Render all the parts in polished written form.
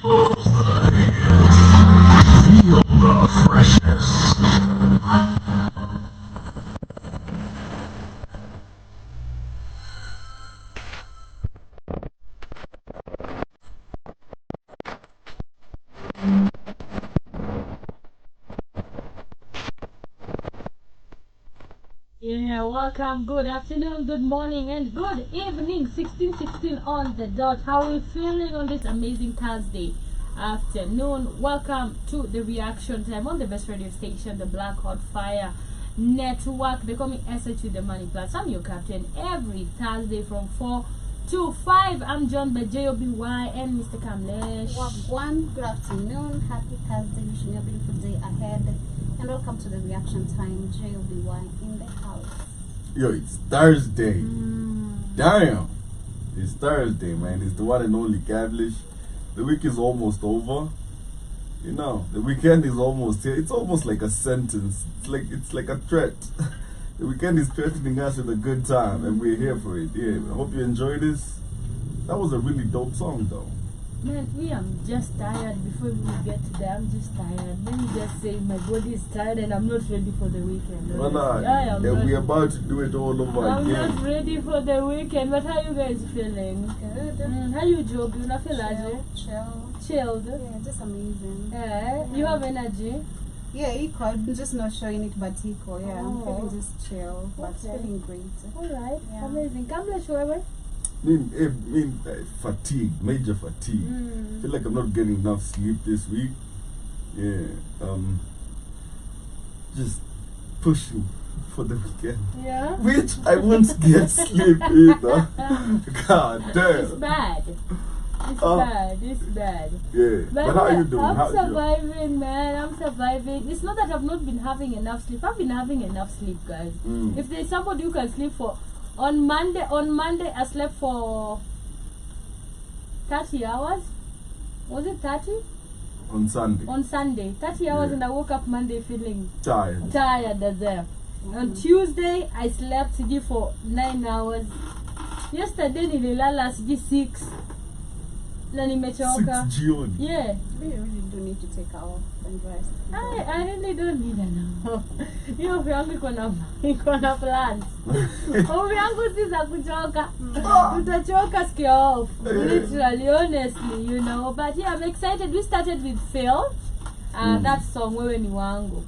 Feel the freshness. Yeah, welcome. Good afternoon, good morning, and good evening. 16:16 on the dot. How are you feeling on this amazing Thursday afternoon? Welcome to the reaction time on the best radio station, the Black Hot Fire Network. They call me SH with the Money Plus. I'm your captain every Thursday from 4 to 5. I'm joined by JOBY and Mr. Kamlesh. One, good afternoon, happy Thursday, wishing you a beautiful day ahead, and welcome to the reaction time. JOBY in the house. Yo, it's Thursday. Damn. It's Thursday, man. It's the one and only Kamlesh. The week is almost over. You know, the weekend is almost here. It's almost like a sentence. It's like a threat. The weekend is threatening us with a good time, and we're here for it. Yeah, I hope you enjoy this. That was a really dope song, though. Man, I'm just tired. Before we get to that, I'm just tired. Let me just say my body is tired and I'm not ready for the weekend. We're about to do it all over I'm again. not ready for the weekend. But how you guys feeling? Good. How you job? You not feel chilled? Yeah, just amazing. You have energy? Yeah, equal. I'm just not showing it, but equal. Yeah, I'm Oh. feeling just chill, but Okay. feeling great. Alright, Yeah. amazing. Kamlesh, whoever. Fatigue, major fatigue. I feel like I'm not getting enough sleep this week. Yeah, just pushing for the weekend, Yeah? which I won't get sleep either. God It's damn. bad. It's Oh. bad. It's bad. Yeah, but how are you doing? I'm How surviving, man. I'm surviving. It's not that I've not been having enough sleep. I've been having enough sleep, guys. If there's somebody who can sleep for on Monday I slept for 30 hours. Was it 30? on Sunday? On Sunday. 30 hours Yeah. and I woke up Monday feeling Tired. tired as hell. On Tuesday I slept for 9 hours. Yesterday nililala 6 na nimechoka. 6 June. Yeah. We really do need to take our off and rest. I really don't need enough. Hiyo ofisi yangu iko na plans. Ofisi yangu si za kuchoka. Tutachoka siku ya off. Literally, honestly, you know. But yeah, I'm excited. We started with Phil. That song Wewe Ni Wangu.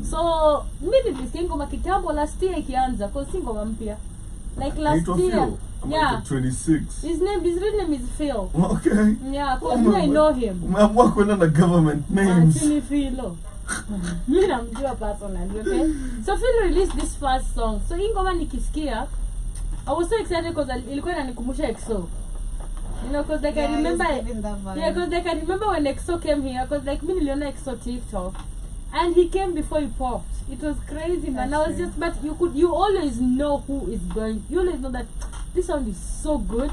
So, mimi nilisikia ngoma kitambo last year ikianza kwa si ngoma mpya. Like last It was year. Phil. I'm Yeah. like 26. His real name is Phil. Okay. Yeah, because I know him. Umeamua kwenda na government names. Actually, Philo. Mimi namjua personally, okay? So Phil released this first song. So hii ngoma nikisikia, I was so excited because ilikuwa inanikumbusha EXO. You know, because like I remember, it's giving that vibe. yeah, because like I remember when EXO came here, because like mimi niliona EXO TikTok, and he came before he popped. It was crazy, man. That's I was true. just, but you always know who is going. You always know that this song is so good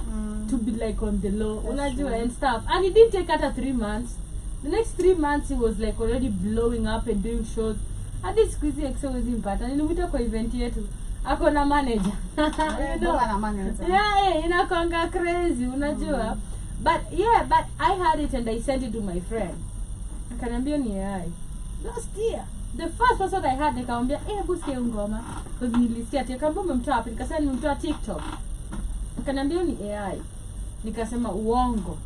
to be like on the low, unajua, and stuff. And it didn't take after 3 months. The next 3 months he was like already blowing up and doing shows. I did squeezy EXO with him, but nilimwita kwa event yetu. Ako na manager. You know? Yeah, inakwanga crazy, unajua. But yeah, but I had it and I sent it to my friend. Akaniambia ni AI. Last year. The first person I had nikamwambia, hebu sikia ngoma. Because nilisikia nikamwambia umemtoa wapi? Nikasema nimemtoa TikTok. Akaniambia ni AI. Nikasema uongo.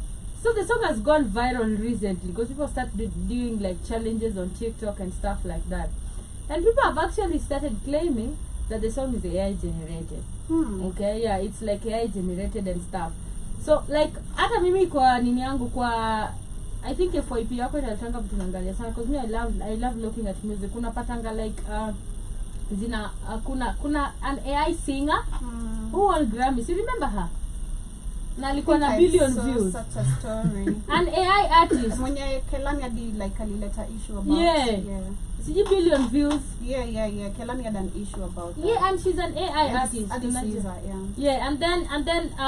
So the song has gone viral recently because people started doing like challenges on TikTok and stuff like that. And people have actually started claiming that the song is AI generated. Okay, yeah, it's like AI generated and stuff. So like hata mimi kwa nini yangu kwa I think FYP yako inatanga vitu naangalia sana because me I love looking at music. Kuna patanga like zina kuna an AI singer who won Grammys. You remember her? Na alikuwa na billion views. Such a story. An AI artist. Mwenye Kelani hadi like alileta issue about. Yeah. See billion views. Yeah. Kelani had an issue about that. Yeah, and she's an AI artist. Caesar, yeah. Yeah, and then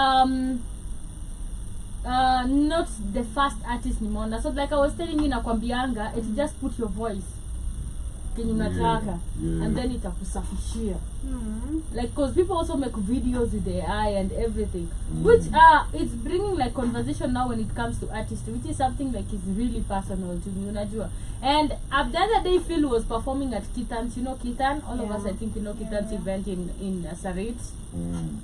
not the first artist nimeona. So like I was telling you nakwambianga, it's just put your voice kenye unataka Yeah. and then itakusafishia. Like, cause people also make videos with AI and everything, which it's bringing like conversation now when it comes to artists, which is something like is really personal to me, unajua. And the other day Phil was performing at Kithan's, you know Kithan, all of us I think you know Kithan's event in Sarit.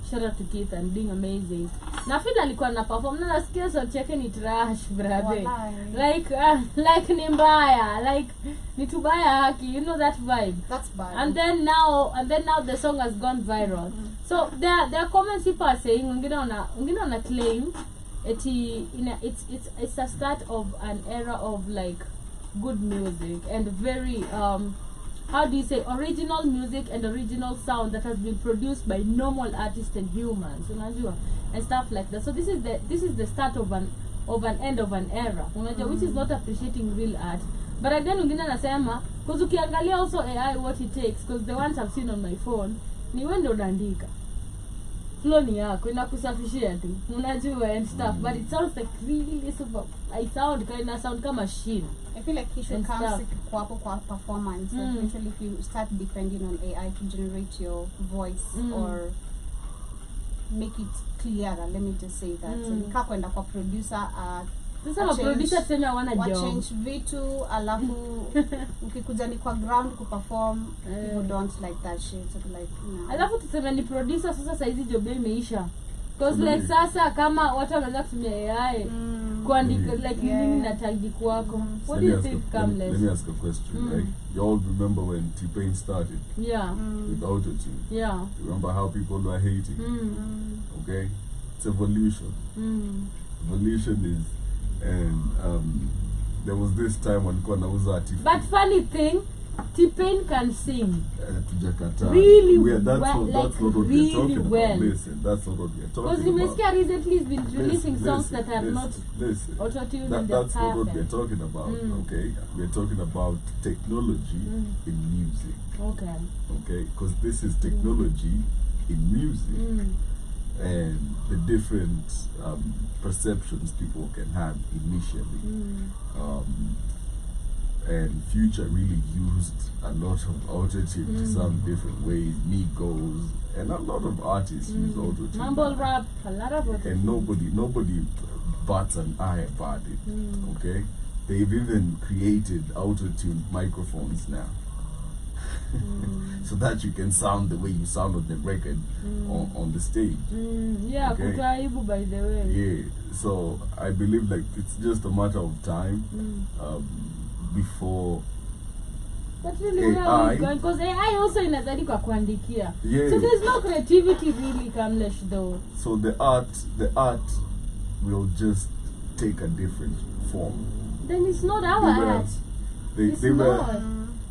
Shout out to Kithan, being amazing. Na Phil alikuwa na perform na nasikia sauti yake ni trash brother. Like ni mbaya, like ni tubaya haki, you know that vibe. That's bad. And then now the song has gone viral. So there are comments people are saying wengine wana claim it's a start of an era of like good music and very how do you say, original music and original sound that has been produced by normal artists and humans, unajua, and stuff like that. So this is the start of an end of an era, unajua, which is not appreciating real art. But again wengine nasema because ukiangalia also AI what it takes, because the ones I've seen on my phone ni wewe ndio unaandika flow ni yako inakusafishia tu, unajua, and stuff, but it sounds like really super. I sound kama machine. I feel like he should come kwa performance, especially if you start depending on AI to generate your voice or make it clearer. Let me just say that. So nika kwenda kwa producer sasa producer tena hawana job. Change vitu alafu ukikuja ni kwa ground ku perform, people don't like that shit. So like, alafu tuseme ni producer sasa hizi job imeisha. Because like sasa kama watu wanaanza kutumia AI kuandika like nini na tag kwako. What do you think, Kamlesh? Let me ask a question, right? You all remember when T-Pain started? Yeah. With Auto-Tune? Yeah. Remember how people were hating? Okay? It's evolution. Evolution is, and there was this time when nauza T-Pain. But funny thing, T-Pain can sing really well. That's not what we're talking about. Listen, that's not what we're talking about. Because Nimesikia recently has been releasing songs that are not auto-tuned and they're that's not what we're talking about, okay? We're talking about technology in music. Okay? Because this is technology in music. And the different perceptions people can have initially. And Future really used a lot of auto-tune to some different ways. Migos and a lot of artists use auto-tune. Mumble rap, a lot of auto-tune. And nobody bats an eye about it. Okay? They've even created auto-tune microphones now. So that you can sound the way you sound on the record on the stage. Yeah, okay? Kutaibu, by the way. Yeah, so I believe like it's just a matter of time before. But really, where are we going? Because AI also inazadi kwa kuandikia. Yeah. So there's no creativity really, Kamlesh, though. So the art will just take a different form. Then it's not our art.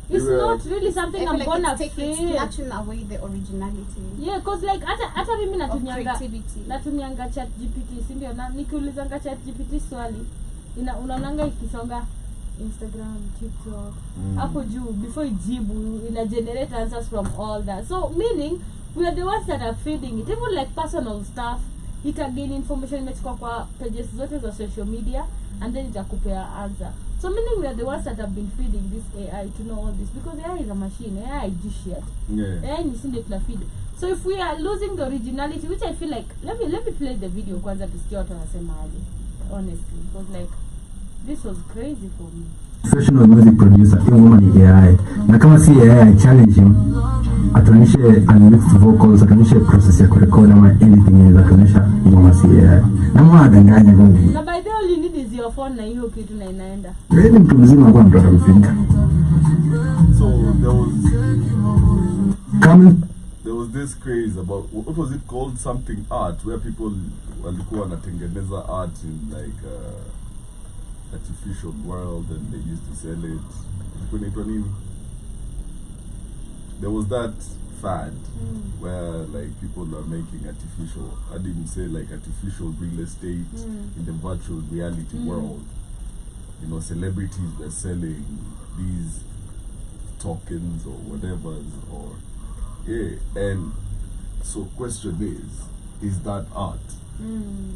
It's not really something I'm gonna feel. It's snatching away the originality. Yeah, because like hata mimi natumianga chat GPT, si ndio? Na nikiulizanga chat GPT swali, unaonanga ikisonga Instagram, TikTok, hapo juu before ijibu ina generate answers from all that. So meaning we are the ones that are feeding it, even like personal stuff. It again information imechukua kwa pages zote za social media and then itakupea answer. So meaning we are the ones that have been feeding this AI to know all this, because AI is a machine. AI is this shit. Yeah. AI ni sinde tuna feed. So if we are losing the originality, which I feel like, let me play the video kwanza tusikie watu wanasema aje. Honestly, because like this was crazy for me. Professional music producer, hiyo ngoma ni AI. Na kama si AI, challenge him. Atuonyeshe unmixed vocals, atuonyeshe process ya kurecord ama anything inaweza kuonyesha ngoma si AI. Na mwa adanganya ngoma. Na by the way, all you need is your phone na hiyo kitu na inaenda. Wewe mtu mzima kwa mtu atamfika. So there was this craze about, what was it called, something art, where people walikuwa wanatengeneza art in like artificial world and they used to sell it. There was that fad where like people are making artificial, I didn't say like artificial real estate in the virtual reality world. You know, celebrities were selling these tokens or whatever, or and so question is that art?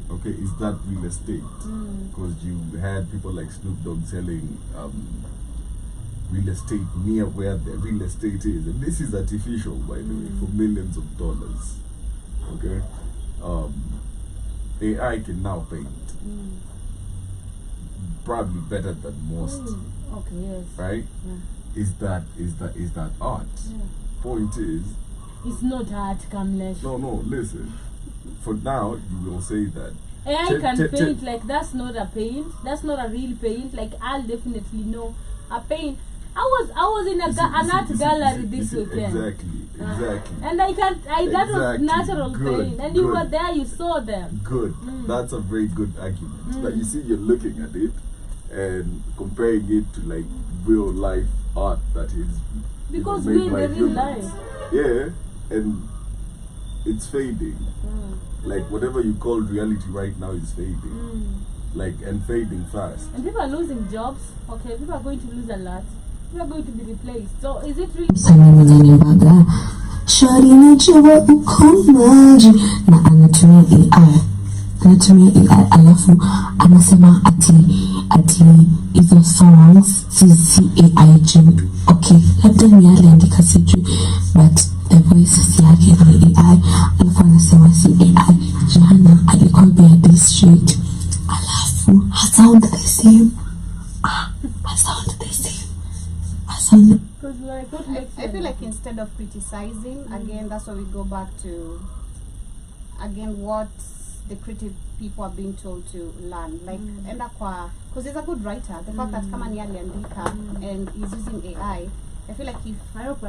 Okay, is that real estate? Because you had people like Snoop Dogg selling real estate near where the real estate is, and this is artificial, by the way, for millions of dollars. Okay, AI can now paint probably better than most. Okay, yes. Right? Yeah. Is that art? Yeah. Point is, It's not art, Kamlesh. no. Listen, for now you will say that. AI can paint, like that's not a paint. That's not a real paint. Like I'll definitely know a paint. I was in an art gallery this weekend. Exactly. And that was natural Good, paint. And you good. were there, you saw them. Good. That's a very good argument. That you see, you're looking at it and comparing it to like real life art that is Because made we're by in the real humans. life. Yeah, and it's fading. Like whatever you call reality right now is fading. Like and fading fast. And people are losing jobs. Okay, people are going to lose a lot. People are going to be replaced. So is it really? Mbaga shari najua uko maji na anatumia AI alafu anasema ati hizo songs si AI juu. Okay, labda ni aliandika sijui, but the voices yake ni AI, alafu anasema si AI. Jana alikuwa Bea District alafu sound the same. Because like what makes I feel like instead of criticizing, again, that's why we go back to, again, what the creative people are being told to learn. Like, enda kwa, because he's a good writer. The fact that kama ni aliandika and he's using AI, I feel like if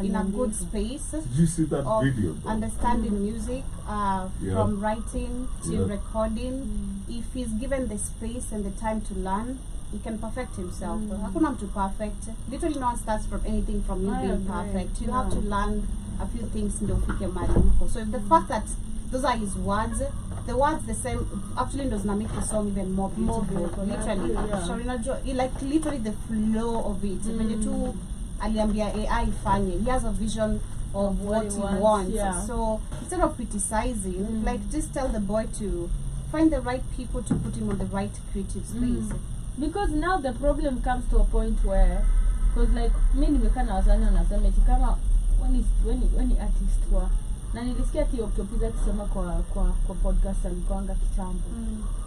in a good space Did you see that of video though? understanding music, from writing to Yeah. recording, if he's given the space and the time to learn, he can perfect himself. Hakuna mtu perfect. Literally no one starts from anything from you I being agree. perfect. You have to learn a few things ndio ufike mahali uko. So if the fact that those are his words, the words the same actually does not make the song even more beautiful. beautiful, Literally. yeah. So like literally the flow of it. When you two aliambia AI ifanye, he has a vision of what he wants. yeah. So instead of criticizing, like just tell the boy to find the right people to put him on the right creative space. Because now the problem comes to a point where, because like mi nimekaa na wasanii wanasema eti kama when artist wa na nilisikia ati Octopizza akisema kwa podcast alikuanga kitambo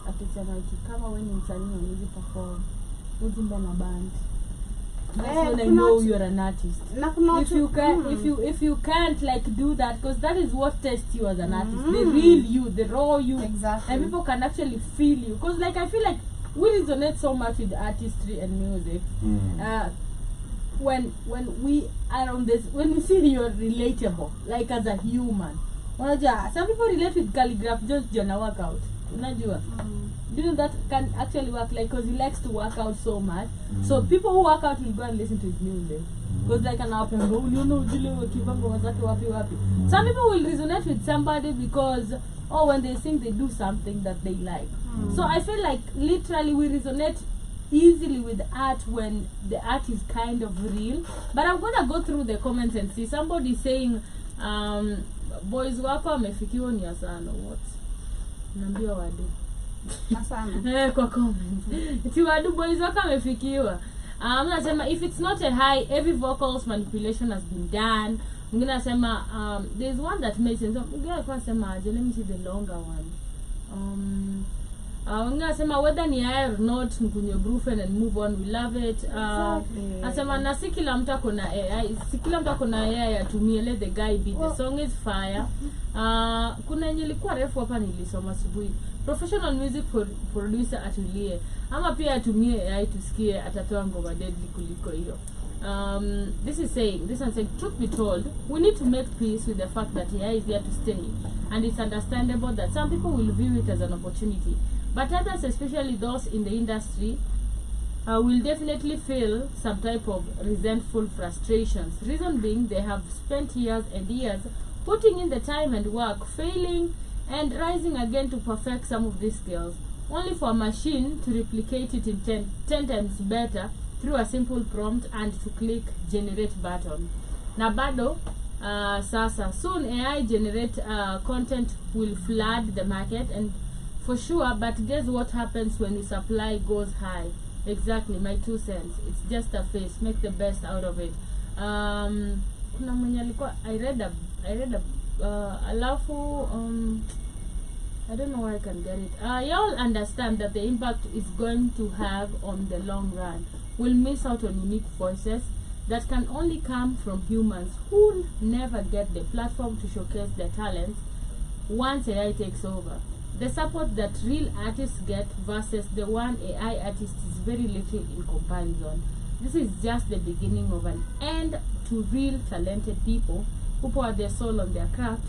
akisema eti kama wewe ni msanii unaweza perform uzimba na band. That's when I know you're an artist. If you can't like do that, because that is what tests you as an artist, the real you, the raw you, Exactly. and people can actually feel you. Because like I feel like we resonate so much with artistry and music. When we are on this, when we see you're relatable, like as a human. Unajua, some people relate with Calligraph just jana workout. Unajua. Do you know that can actually work, like, because he likes to work out so much. So people who work out will go and listen to his music. Because like an up and go, you know, some people will resonate with somebody because when they sing they do something that they like. So I feel like literally we resonate easily with art when the art is kind of real. But I'm gonna go through the comments and see somebody saying boys wako wamefikiwa ni asana. What? Naambia wadu. Asana. Kwa comments. Iti wadu boys wako wamefikiwa. Nasema if it's not a high, every vocals manipulation has been done. Mwingine nasema there's one that makes sense. Mwingine alikuwa anasema let me see the longer one. Mwingine nasema whether ni high or not, mkunyo groove and move on, we love it. Nasema na si kila mtu akona AI, si kila mtu akona AI atumie, let the guy be. The song is fire. Kuna yenye ilikuwa refu hapa nilisoma asubuhi. Professional music producer atulie. Ama pia atumie AI tusikie atatoa ngoma deadly kuliko hiyo. This one saying, truth be told, we need to make peace with the fact that AI is here to stay. And it's understandable that some people will view it as an opportunity. But others, especially those in the industry, will definitely feel some type of resentful frustrations. Reason being, they have spent years and years putting in the time and work, failing and rising again to perfect some of these skills, only for a machine to replicate it in 10 times better through a simple prompt and to click generate button. Na bado, sasa, soon AI generate content will flood the market and for sure, but guess what happens when the supply goes high? Exactly, my 2 cents. It's just a face. Make the best out of it. Kuna mwenye alikuwa I read a alafu I don't know where I can get it. Y'all understand that the impact is going to have on the long run. We'll miss out on unique voices that can only come from humans who never get the platform to showcase their talents once AI takes over. The support that real artists get versus the one AI artist is very little in comparison. This is just the beginning of an end to real talented people who pour their soul on their craft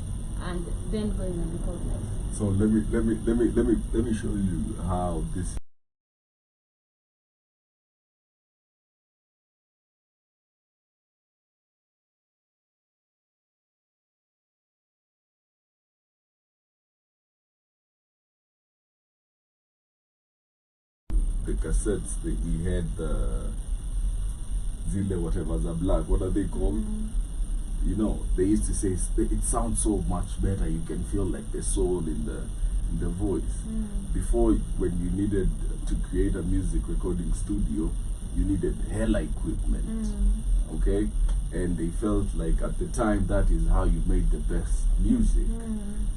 and then going unrecognized. So let me show you how this. The cassettes that he had, Zile whatever, the black, what are they called? You know, they used to say it sounds so much better. You can feel like the soul in the voice. Before, when you needed to create a music recording studio, you needed hella equipment. Okay, and they felt like at the time that is how you made the best music,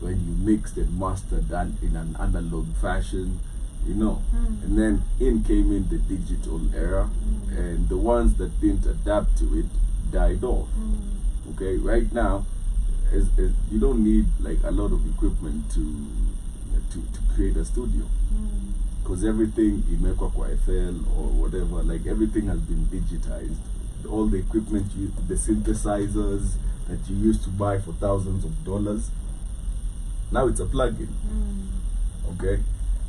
when you mixed and mastered that in an analog fashion. You know, and then came in the digital era, and the ones that didn't adapt to it died off. Okay, right now, you don't need like a lot of equipment to create a studio, because everything imekwa kwa FL or whatever, like everything has been digitized. All the equipment, the synthesizers that you used to buy for thousands of dollars, now it's a plug-in. Okay.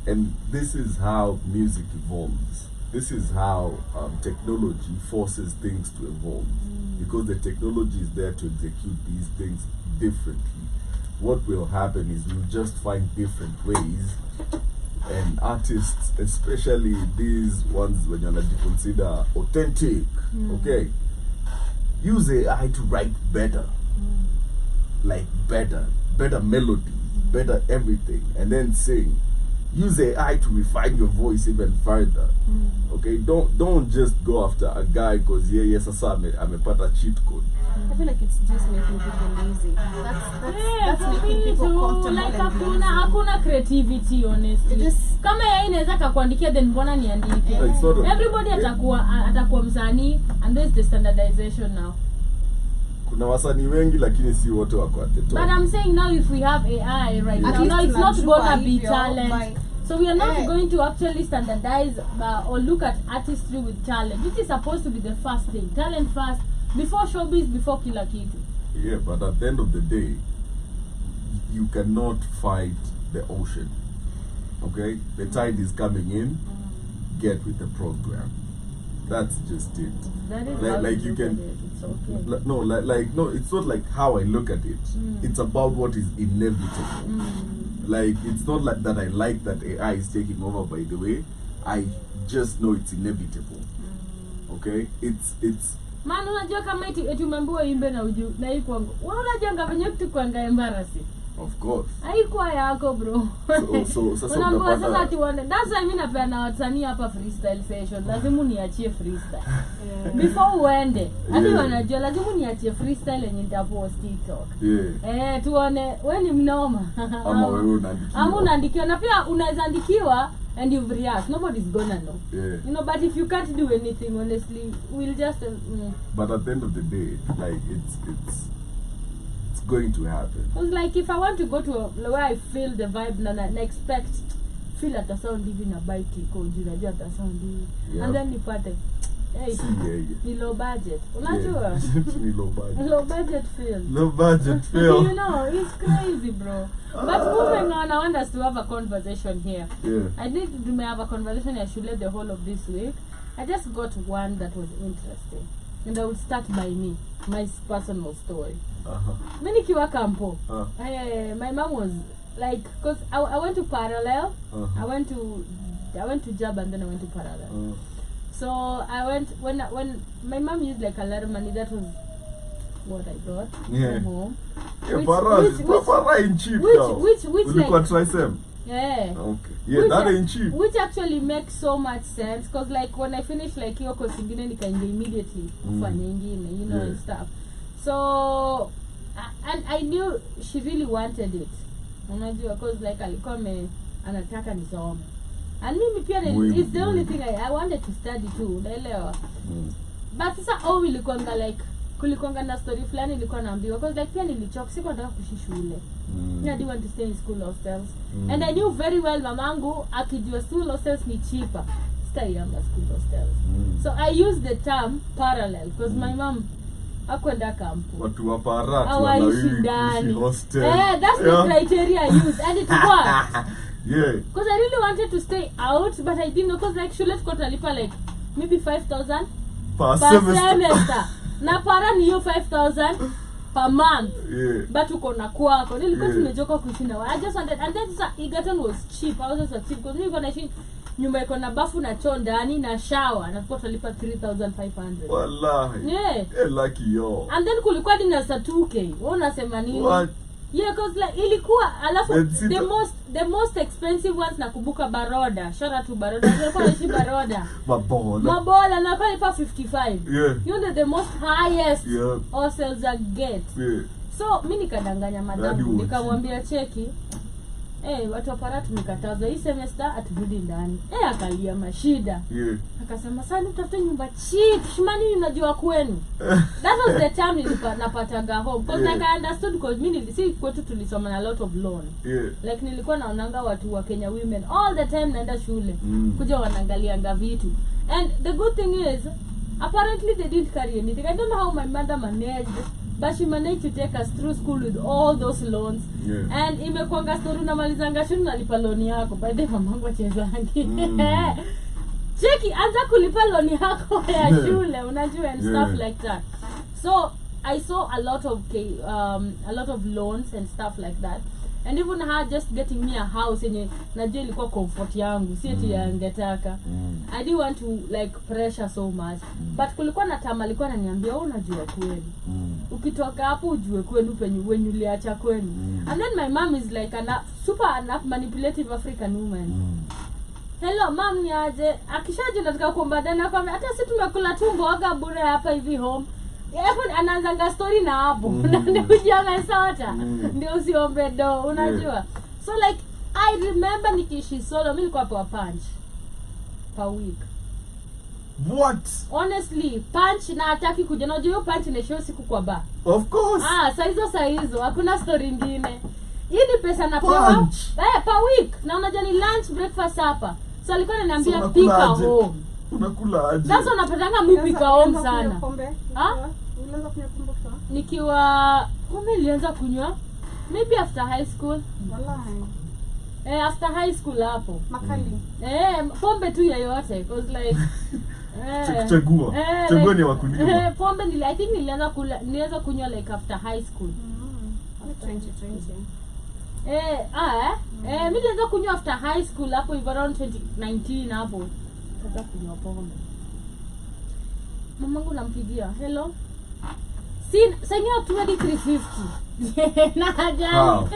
And this is how music evolves. This is how technology forces things to evolve. Because the technology is there to execute these things differently. What will happen is we'll just find different ways, and artists, especially these ones when you consider authentic, okay, use AI to write better. Like better melody, better everything, and then sing. Use AI to refine your voice even further. Okay, don't just go after a guy because amepata cheat code. I feel like it's just making people lazy. That's making people comfortable. Like hakuna creativity, honestly. Just kama yeye inaweza kakuandikia, then mbona niandike? Everybody atakuwa msanii, and there's the standardization now. Kuna wasanii wengi lakini si wote wako at the top. But I'm saying now if we have AI right now it's not gonna be talent. So we are not going to actually standardize or look at artistry with talent, which is supposed to be the first thing. Talent first, before showbiz, before kila kitu. Yeah, but at the end of the day, you cannot fight the ocean. Okay? The tide is coming in, get with the program. That's just it. That is like you can it's okay. No, it's not like how I look at it. It's about what is inevitable. Like, it's not like that I like that AI is taking over, by the way. I just know it's inevitable. Okay? It's Man, unajua kama eti umeambiwa imbe na uju na hii kwangu. Wewe unajua ngavyenye kitu kwanga embarrassing. Of course. Haikuwa yako bro. So sasa unaambiwa sasa ati wana. That's why mimi napenda wasanii hapa freestyle session. Lazima niachie freestyle. Before uende. Hadi wanajua lazima niachie freestyle yenye nitapost TikTok. Tuone wewe ni mnoma. Ama wewe unaandikiwa. Ama unaandikiwa na pia unaweza andikiwa and you've react. Nobody's gonna know. You know, but if you can't do anything, honestly, we'll just But at the end of the day, like it's going to happen. Because like if I want to go to where I feel the vibe and I expect feel at the sound even a bike code, you know, at the sound and then you put ni low budget. Unajua? Ni low budget. Low budget feel. Low budget feel. You know, it's crazy, bro. But moving on, I want us to have a conversation here. I need to have a conversation I should let the whole of this week. I just got one that was interesting. And I will start by me, my personal story. Mimi nikiwa kampo. My mom was like, cause I went to parallel. I went to Jab and then I went to parallel. So I went when my mom used like a lot of money. That was what I got from home. Which like Yeah. Okay. Yeah, that ain't cheap. Which actually makes so much sense because like when I finish like hiyo course ingine nikaingia immediately kufanya ingine, you know, and stuff. So and I knew she really wanted it. Unajua because like alikuwa anataka nisome. And mimi pia it's the only thing I wanted to study too, unaelewa. But sasa ilikuwa like kulikuwa na story fulani ilikuwa naambiwa because like pia nilichoka siko nataka kuishi shule. I didn't want to stay in school hostels. And I knew very well mamangu akijua school hostels ni cheaper. Stay under school hostels. So I used the term parallel because my mom akwenda kampu. Watu wa Parat hawaishi ndani. Hostel. That's the criteria I used and it worked. Yeah. Because I really wanted to stay out but I didn't know because like shule tuko tunalipa like maybe 5,000 per semester. Na para ni hiyo 5,000 per month. Yeah. But uko na kwako. Nilikuwa tumejoka kushinda. I just wanted and then Egerton was cheap. I was also cheap because nilikuwa naishi nyumba iko na bafu na choo ndani na shower na tulikuwa tunalipa 3,500. Wallahi. Yeah. Lucky yo. And then kulikuwa dinasa 2K. Wewe unasema nini? What? Yeah, because like ilikuwa alafu the most expensive ones nakumbuka Baroda. Shout out to Baroda. Nilikuwa naishi Baroda. Mabola na pale pa 55. Yeah. You know the most highest hostels I get. Yeah. So mimi nikadanganya madamu nikamwambia cheki. Watu wa Parat nikataza hii semester aturudi ndani. Akalia mashida. Yeah. Akasema sasa nitafute nyumba cheap. Shimani unajua kwenu. That was the time napataga home because like I understood because mimi nilisi kwetu tulisoma na a lot of loan. Yeah. Like nilikuwa naonanga watu wa Kenya women all the time naenda shule kuja wanaangalianga vitu. And the good thing is apparently they didn't carry anything. I don't know how my mother managed but she managed to take us through school with all those loans. Yeah. And imekwanga story unamalizanga shule unalipa loan yako. By the way mamangu achezangi. Cheki anza kulipa loan yako ya shule unajua and stuff like that. So I saw a lot of loans and stuff like that. And even her just getting me a house yenye najua ilikuwa comfort yangu si eti yangetaka. I didn't want to like pressure so much. But kulikuwa na tama alikuwa ananiambia unajua kweli. Ukitoka hapo ujue kwenu penye wenyu uliacha kwenu. And then my mom is like a super manipulative African woman. Hello mom niaje akishaje nataka kuomba dana kwa hata sisi tumekula tumbo waga bure hapa hivi home. Hapo anaanza story na hapo. Ndio kujianga sota. Ndio usiombe do unajua. So like I remember nikiishi solo mimi nilikuwa kwa punch per week. What? Honestly, punch na ataki kuja unajua hiyo punch ni show siku kwa bar. Of course. Saa hizo hakuna story nyingine. Hii ni pesa napewa per week. Na unajua ni lunch, breakfast hapa. So alikuwa ananiambia pika home. Unakula aje? Sasa unapatanga mimi pika home sana. Ulianza kunywa pombe kwa? Nikiwa nilianza kunywa maybe after high school. Wallahi. After high school hapo. Makali. Pombe tu yoyote because like chagua ni wakunywa. Pombe I think nilianza kunywa like after high school. 2020. Mimi nilianza kunywa after high school hapo around 2019 hapo. Sasa kunywa pombe. Mamangu nampigia. Hello. Sanya 2350. Na jani.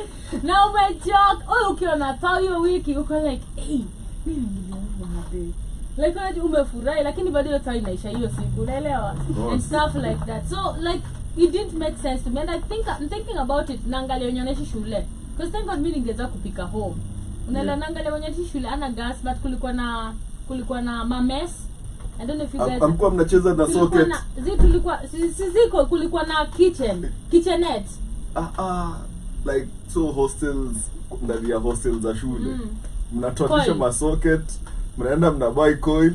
Na umechoka. Ukiona hiyo wiki uko like, mimi nilianza mapema. Like umefurahi lakini bado hiyo time inaisha hiyo siku, unaelewa? And stuff like that. So like it didn't make sense to me and I'm thinking about it naangalia onyesha shule. Because thank God mimi ningeweza kupika home. Unaelewa naangalia onyesha shule ana gas but kulikuwa na mames. I don't know if you guys amkuwa mnacheza na socket. Kulikuwa na kitchenette. Like so hostels ndani ya hostels za shule. Mnatoanisha ma socket, mnaenda mnabuy coil.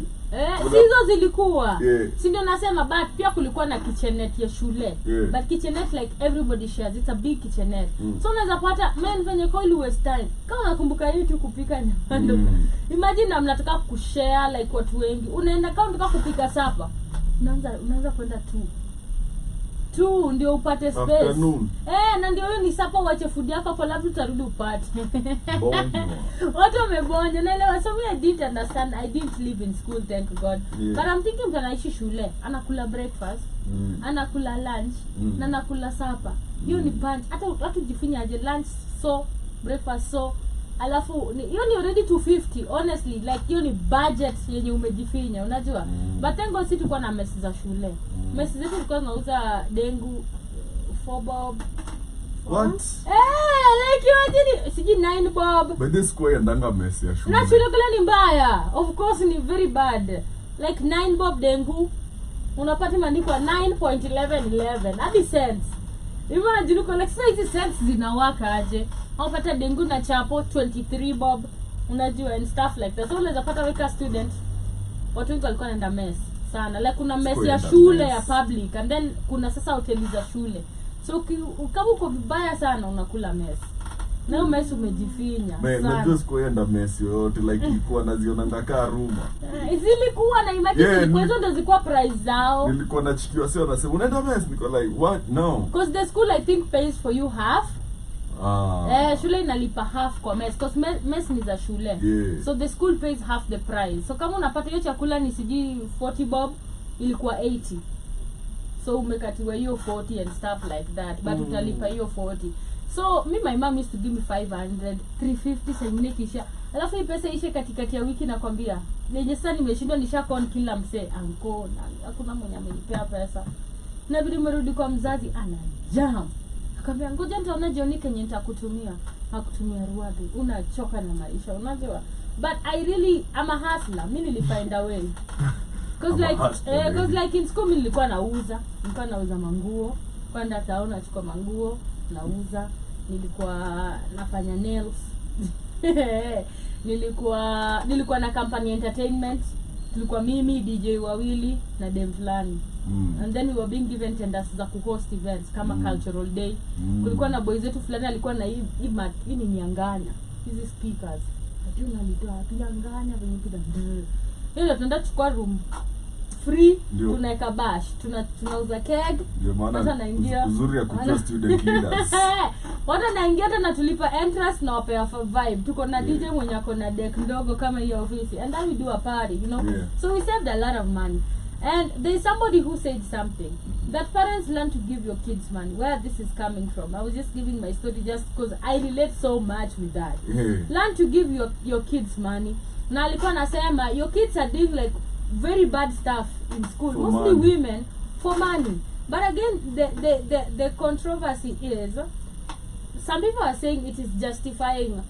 Hizo zilikuwa. Yeah. Si ndio nasema but pia kulikuwa na kitchenette ya shule. Yeah. But kitchenette like everybody shares. It's a big kitchenette. So unaweza pata men venye coil waste time. Kama unakumbuka hiyo tu kupika nyama. Imagine mnataka kushare like watu wengi. Unaenda kama unataka kupika sapa. Unaanza kwenda tu ndio upate space. Na ndio hiyo ni sapa uache food yako kwa labda utarudi upate. Watu wamebonja naelewa. So I didn't understand. I didn't live in school thank God. Yeah. But I'm thinking mtu anaishi shule anakula breakfast, anakula lunch, na anakula sapa. Hiyo ni punch. Hata ujifinya aje lunch so, breakfast so, alafu hiyo ni already 250 honestly, like hiyo ni budget yenye umejifinya, unajua. But then si tulikuwa na mess za shule. Mess zetu tulikuwa tunauza dengu 4 bob. What? Like imagine siji 9 bob. But this square ndanga mess ya shule. Na shule kule ni mbaya. Of course ni very bad. Like 9 bob dengu unapata imeandikwa 9.11 hadi cents. Hivyo najiruka like sasa hizi cents zinawaka aje. Unapata dengu na chapo 23 bob. Unajua and stuff like that. So unaweza pata weka student. Watu wengi walikuwa wanaenda mess sana. Like kuna mess ya shule ya public and then kuna sasa hoteli za shule. So kama uko vibaya sana unakula mess. Na hiyo mess umejifinya sana. Na just kuenda mess yote like ilikuwa naziona ngaka ruma. Zilikuwa na imagine kwa hizo ndo zilikuwa price zao. Nilikuwa nachikiwa sio nasema unaenda mess, niko like what? No. Because the school I think pays for you half. Shule inalipa half kwa mess because mess ni za shule. Yeah. So the school pays half the price. So kama unapata hiyo chakula ni siji 40 bob ilikuwa 80. So umekatiwa hiyo 40 and stuff like that, but utalipa hiyo 40. So my mom used to give me 500, 350 sengine kisha. Alafu hii pesa ishe katikati ya wiki nakwambia. Yenye sasa nimeshindwa nishakon kila msee anko na hakuna mwenye amenipea pesa. Na vile nimerudi kwa mzazi ana jam. Akamwambia ngoja nitaona jioni kenye nitakutumia. Hakutumia ruadi. Unachoka na maisha, unajua. But I really am a hustler. Mimi nilifind a way. Cause like in school nilikuwa nauza manguo, kwenda town nachukua manguo nauza, nilikuwa nafanya nails. nilikuwa na company entertainment, tulikuwa mimi DJ wawili na dem fulani. And then we were being given tenders za kuhost events kama cultural day. Kulikuwa na boys wetu fulani alikuwa na hii ni nianganya hizi speakers. Ajuna nitoa pianganya venye kida. Ile tunaenda chukua room free, tunaweka bash, tunauza keg. Ndio maana naingia uzuri ya kutoa student leaders. Watu naingia hata natulipa entrance na wapea for vibe. Tuko na DJ mwenye ako na deck ndogo kama hiyo ofisi and then we do a party, you know. Yeah. So we saved a lot of money. And there's somebody who said something that parents learn to give your kids money. Where this is coming from, I was just giving my story just because I relate so much with that. Learn to give your kids money. Na alikuwa nasema your kids are doing like very bad stuff in school, for mostly money. women, for money. But again the controversy is some people are saying it is justifying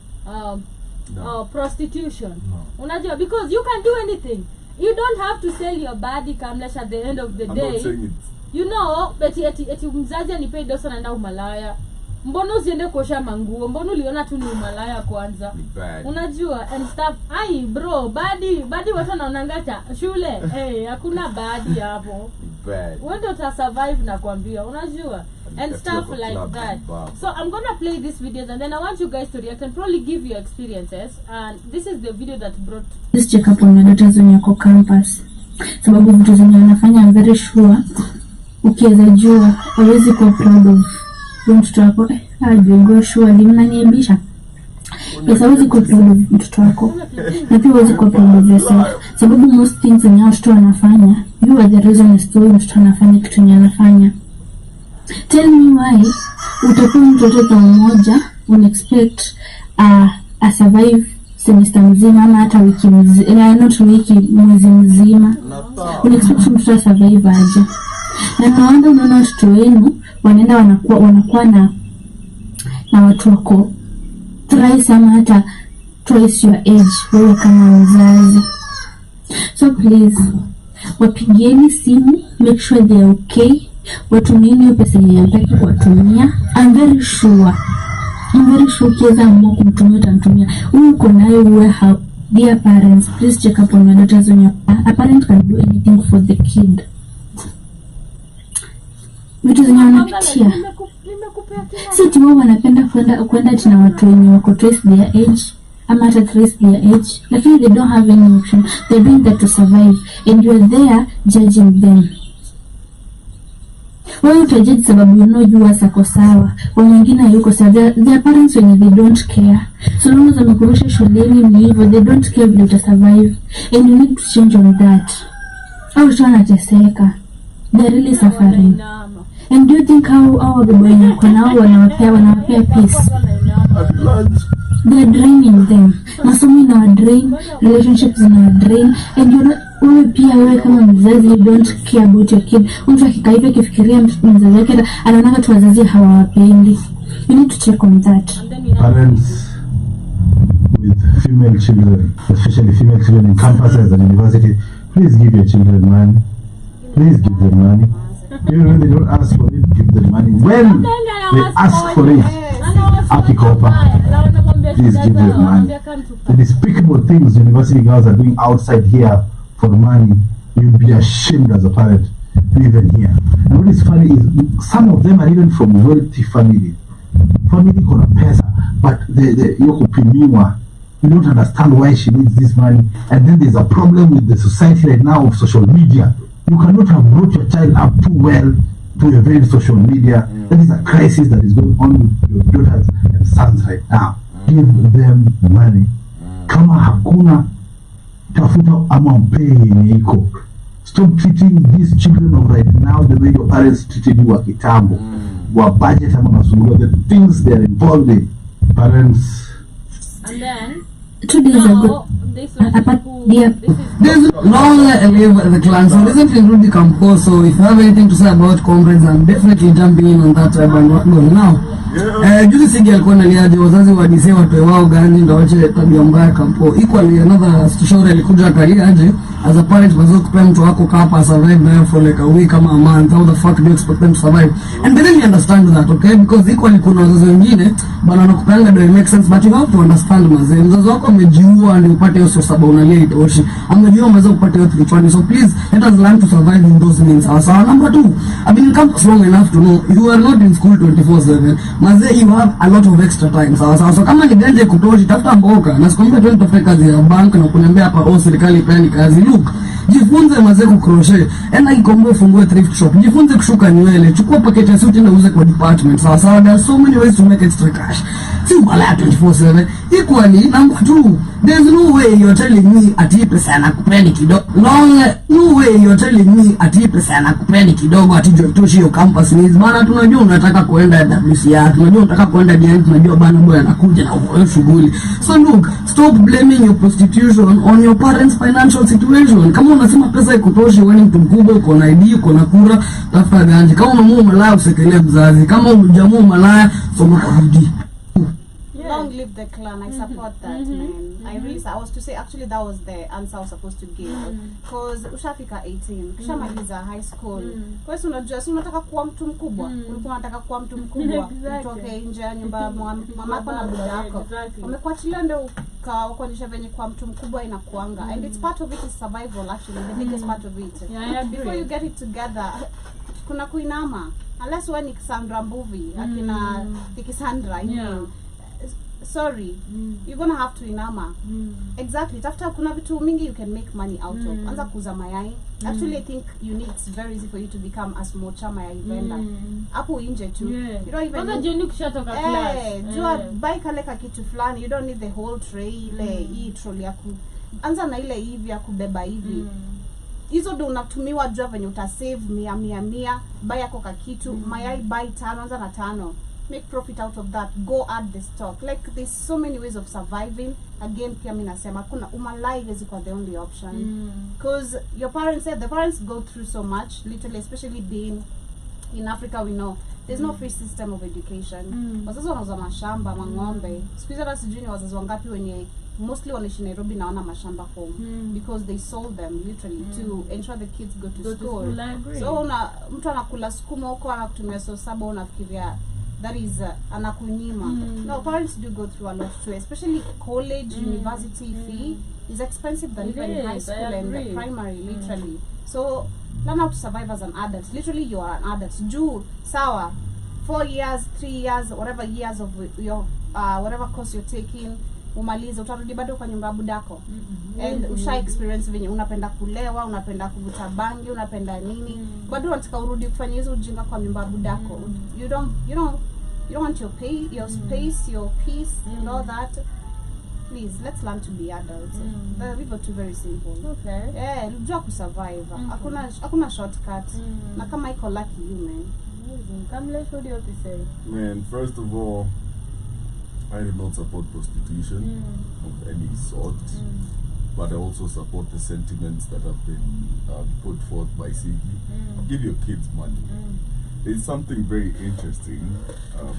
prostitution. No. Unajua, because you can do anything. You don't have to sell your body kamlesh at the end of the I'm day. not saying it. You know, eti mzazi anipei dosa naenda umalaya. Mbona usiende kuosha manguo? Mbona uliona tu ni umalaya kwanza? Unajua and stuff. Ai bro, badi watu wanaonangata shule. Hakuna badi hapo. Wewe ndio uta survive na kuambia, unajua? And stuff like that. So I'm gonna play these videos and then I want you guys to react and probably give your experiences. And this is the video that brought this check up on your zenye yako campus. Sababu vitu zenye wanafanya I'm very sure ukiweza jua hawezi kuwa proud of mtoto wako. Ajua sure mnaniebisha. Yes, hawezi kuwa proud of mtoto wako. Na pia hawezi kuwa proud of yourself. Sababu most things zenye watoto wanafanya, you are the reason as to mtoto anafanya kitu yenye anafanya. Tell me why utakuwa mtoto mmoja unexpect a survive semester mzima ama hata wiki mzima, not wiki, mwezi mzima. Unexpect mtoto survive aje? Na naomba unaona watoto wenu wanaenda wanakuwa na watu wako thrice ama hata twice your age wewe kama mzazi. So please wapigieni simu, make sure they are okay. Watumieni pesa yenye mtaki kuwatumia. I'm very sure kiza amua kumtumia utamtumia. Uko nayo uwe how. Dear parents, please check up on your daughters when a parent can do anything for the kid. Vitu zenye wanapitia. Si tu wao wanapenda kwenda tena watu wenye wako twice their age ama hata thrice their age, lakini they don't have any option. They're doing that to survive and you're there judging them. Wewe utajaji sababu unajua sako sawa, wengine yuko sawa. Their parents when they don't care. So long as wamekurusha shuleni ni hivyo, they don't care vile uta survive and you need to change on that. Au tunateseka. They're really suffering. And do you think how the boy wako nao wanawapea peace? they're draining them. Masomo ina drain, relationships ina drain, and you're not, wewe kama mzazi, you don't care about your kid. Mtu akikaipa kifikiria mzazi wake anaona watu wazazi hawawapendi. You need to check on that. Parents with female children, especially female children in campuses and university, please give your children money. Please give them money. Even when they don't ask for it, give them money. When they ask for it, please give them money. The despicable things university girls are doing outside here for money, you'll be ashamed as a parent to even hear. And what is funny is some of them are even from wealthy families. Family kona pesa, but you don't understand why she needs this money. And then there's a problem with the society right now of social media. You cannot have brought your child up too well to evade social media. That is a crisis that is going on with your daughters and sons right now. Give them money. Kama hakuna, tafuta ama mpe yenye iko. Stop treating these children of right now the way your parents treated you wa kitambo. Wa budget ama masungua, the things they are involved in. Parents. And then 2 days ago, this one There's long live the clan, so doesn't include the campus. So if you have anything to say about comrades, I'm definitely jumping in on that type and what going now. Juzi Sigi alikuwa analiaje wazazi wadise watu wao gani ndio wache tabia mbaya kampo. Equally another story alikuja akaliaje as a parent wazo kupea mtu wako kapa survive nayo for like a week ama a month. How the fuck do you expect them to survive? And then you understand that, okay? Because equally kuna wazazi wengine bana wanakupanga do it make sense, but you have to understand mazee. Mzazi wako amejiua ndio upate hiyo sababu unalia itoshi. Amejiua mzazi upate hiyo kichwani. So please let us learn to survive in those means. So number 2, I've been in campus long enough to know you are not in school 24/7. Mazee, you have a lot of extra time. So kama ni ganje kutoshi, tafuta mboka. Na sikwambia tu nitafute kazi ya bank na kuniambia hapa serikali ipeani kazi. Look, jifunze mazee kukrochet. Enda ikombo fungue thrift shop. Jifunze kushuka nywele. Chukua paketi ya suti na uze kwa department. There are so many ways to make extra cash. Si ubalaya 24/7. Equally, number 2, there's no way you're telling me ati pesa yanakupeni kidogo. No way you're telling me ati pesa yanakupeni kidogo ati jotoshi your campus needs. Bana tunajua unataka kuenda WCR, tunajua unataka kuenda DN, tunajua bana boy anakuja na uko shughuli. So look, stop blaming your prostitution on your parents' financial situation. Kama unasema pesa ikutoshi, wewe ni mtu mkubwa, uko na ID, uko na kura, tafuta ganje. Kama unamuua malaya usekelee mzazi. Kama unajamuua malaya, soma kwa bidii. Long live the clan. I support that, man. I was to say, actually that was the answer I was supposed to give. Because ushafika 18, kishamaliza high school. Kwa hiyo unajua unataka kuwa mtu mkubwa. Ulikuwa unataka kuwa mtu mkubwa. Utoke nje ya nyumba mamako na baba yako. Wamekuachilia ndio kuonyesha venye kuwa mtu mkubwa inakuanga. And it's part of it is survival actually. The biggest part of it. Before you get it together, kuna kuinama. Unless when it's Sandra movie, akina Sandra, you know. Sorry, you're gonna have to inama. Exactly. After kuna vitu mingi you can make money out of. Anza kuuza mayai. Actually I think it's very easy for you to become a small mayai vendor. Hapo nje tu. You don't even kwanza jioni kushatoka class. Jua buy kale ka kitu fulani, you don't need the whole tray ile hii trolley ya ku. Anza na ile hivi ya kubeba hivi. Hizo ndo unatumiwa jua venye utasave 100 buy yako ka kitu, mayai buy 5, anza na 5. Make profit out of that. Go add the stock. Like there's so many ways of surviving. Again, pia mimi nasema kuna umalai is the only option. Because your parents said the parents go through so much, literally, especially being in Africa, we know there's no free system of education. Wazazi wanauza mashamba, mang'ombe. Siku hizi hata sijui ni wazazi wangapi wenye mostly wanaishi Nairobi na wana mashamba home because they sold them literally to ensure the kids go to school. So mtu anakula sukuma huko anakutumia so saba unafikiria that is anakunyima. No, parents do go through a lot too, especially college, university fee is expensive than even high school and the primary, literally. So learn how to survive as an adult. Literally, you are an adult. Juu sawa 4 years, 3 years, whatever years of your whatever course you're taking, umalize utarudi bado kwa nyumba budako. And usha experience venye unapenda kulewa, unapenda kuvuta bangi, unapenda nini, bado unataka urudi kufanya hizo ujinga kwa nyumba budako. You don't want your space, your peace, and all that. Please, let's learn to be adults. We got to very simple. Okay. Yeah, jua kusurvive. Hakuna shortcut. Na kama iko lucky you, man. Amazing. Kamlesh, what do you have to say? Man, first of all, I do not support prostitution of any sort, but I also support the sentiments that have been put forth by Sigi. Give your kids money. It's something very interesting,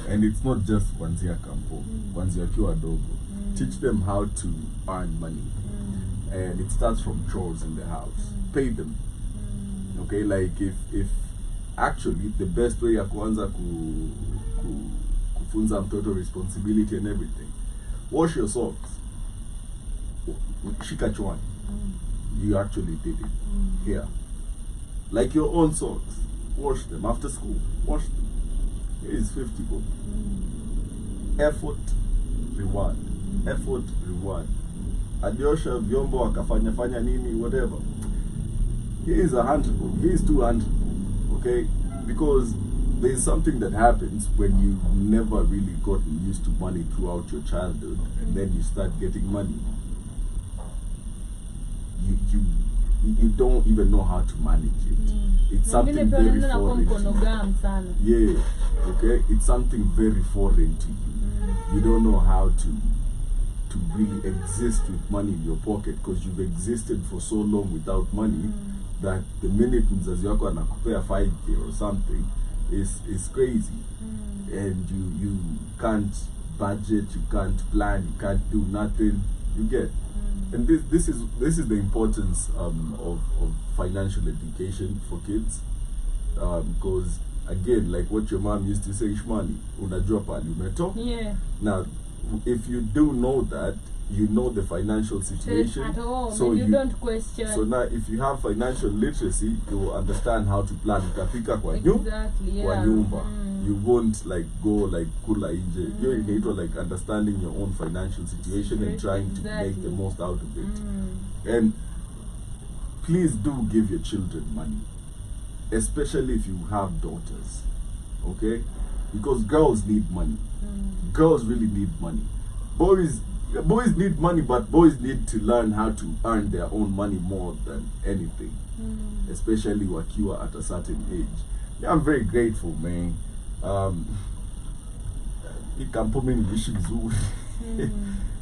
and it's not just kuanzia kampo, kuanzia wakiwa wadogo. Teach them how to earn money, and it starts from chores in the house. Pay them. Okay, like if actually the best way ya kuanza kufunza mtoto responsibility and everything. Wash your socks. Shika chwani. You actually did it. Here. Like your own socks. Wash them after school. Wash them. It is 50 bob. Effort, reward. Effort, reward. Aliosha vyombo akafanya nini, whatever. Here is 100 bob. Here is 200. Okay? Because there is something that happens when you never really gotten used to money throughout your childhood, and then you start getting money. You don't even know how to manage it. It's something very foreign. Yeah, okay. It's something very foreign to you. You don't know how to really exist with money in your pocket because you've existed for so long without money that the minute mzazi wako anakupea 5K or something is crazy, and you can't budget, you can't plan, you can't do nothing. You get. And this is the importance of financial education for kids, because again, like what your mom used to say, Ishmani, unajua pali umeto. Yeah. Now, if you do know that, you know the financial situation, at all, so you don't question. So now, if you have financial literacy, you will understand how to plan. Utafika kwa Exactly, kwa yeah. nyumba. You won't like go like kula inje. You need to like understanding your own financial situation and trying to make the most out of it. And please do give your children money, especially if you have daughters. Okay, because girls need money. Girls really need money. Boys need money, but boys need to learn how to earn their own money more than anything, especially wakiwa at a certain age. Yeah, I'm very grateful, man. Ikampo niliishi vizuri.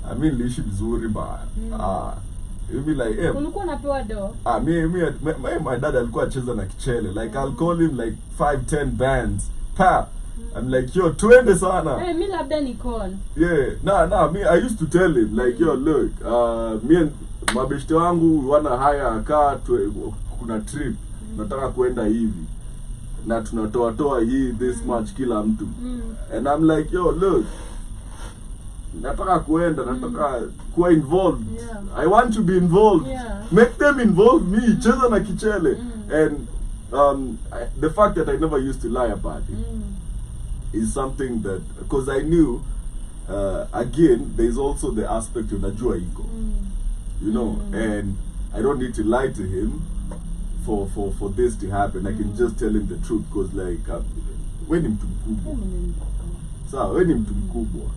I mean niliishi vizuri ba. You'll be like, hey, ulikuwa unapewa do? My dad alikuwa acheza na kichele. Like I'll call him like 5-10 bands. Pa. I'm like, yo, twende sana. Hey, mi labda nikon. Yeah, me, I used to tell him, like, yo, look, me and mabeshte wangu wana hire a car, kuna trip, nataka kuenda hivi. Na tunatoa hii, this much kila mtu. And I'm like, yo, look, nataka kuenda, nataka kuwa involved. Yeah. I want to be involved. Yeah. Make them involve me, cheza na kichele. And the fact that I never used to lie about it. Is something that, because I knew, again, there's also the aspect of najua ego, you know, and I don't need to lie to him for this to happen. I can just tell him the truth, because like, when him mtu mkubwa, so when him mtu mkubwa,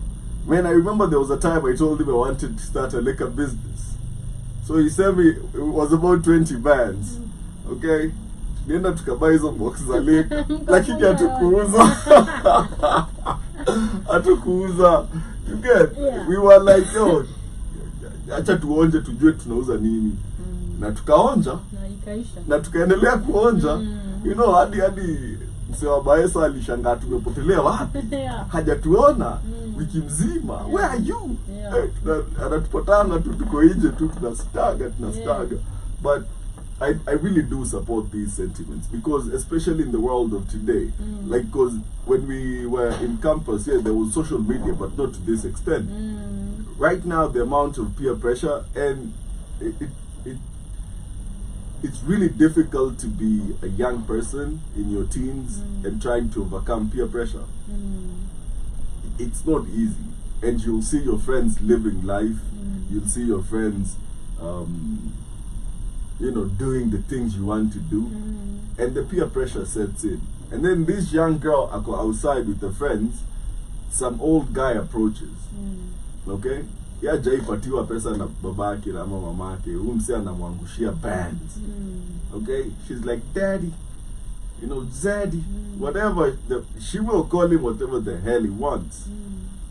when I remember there was a time I told him I wanted to start a liquor business, so he sent me, it was about 20 bands, okay. Nienda tukabuy hizo box za liquor, lakini hatukuuza. You get? Yeah. We were like, yo, acha tuonje tujue tunauza nini. Na tukaonja, Na ikaisha. na tukaendelea kuonja. You know, hadi msewa Baesa alishangaa tumepotelea wapi. Yeah. Hajatuona wiki mzima. Where are you? Yeah. Anatupotana tu tuko nje tu tunastaga. But I really do support these sentiments, because especially in the world of today, like, because when we were in campus here, there was social media, but not to this extent. Right now, the amount of peer pressure, and it's really difficult to be a young person in your teens and trying to overcome peer pressure. It's not easy, and you'll see your friends living life. You'll see your friends you know, doing the things you want to do, and the peer pressure sets in. And then this young girl ako outside with her friends, some old guy approaches. Okay? Ya jaipatiwa pesa na babake na mamake, mse anamwangushia bands. Okay? She's like, daddy, you know, Zaddy, whatever. She will call him whatever the hell he wants.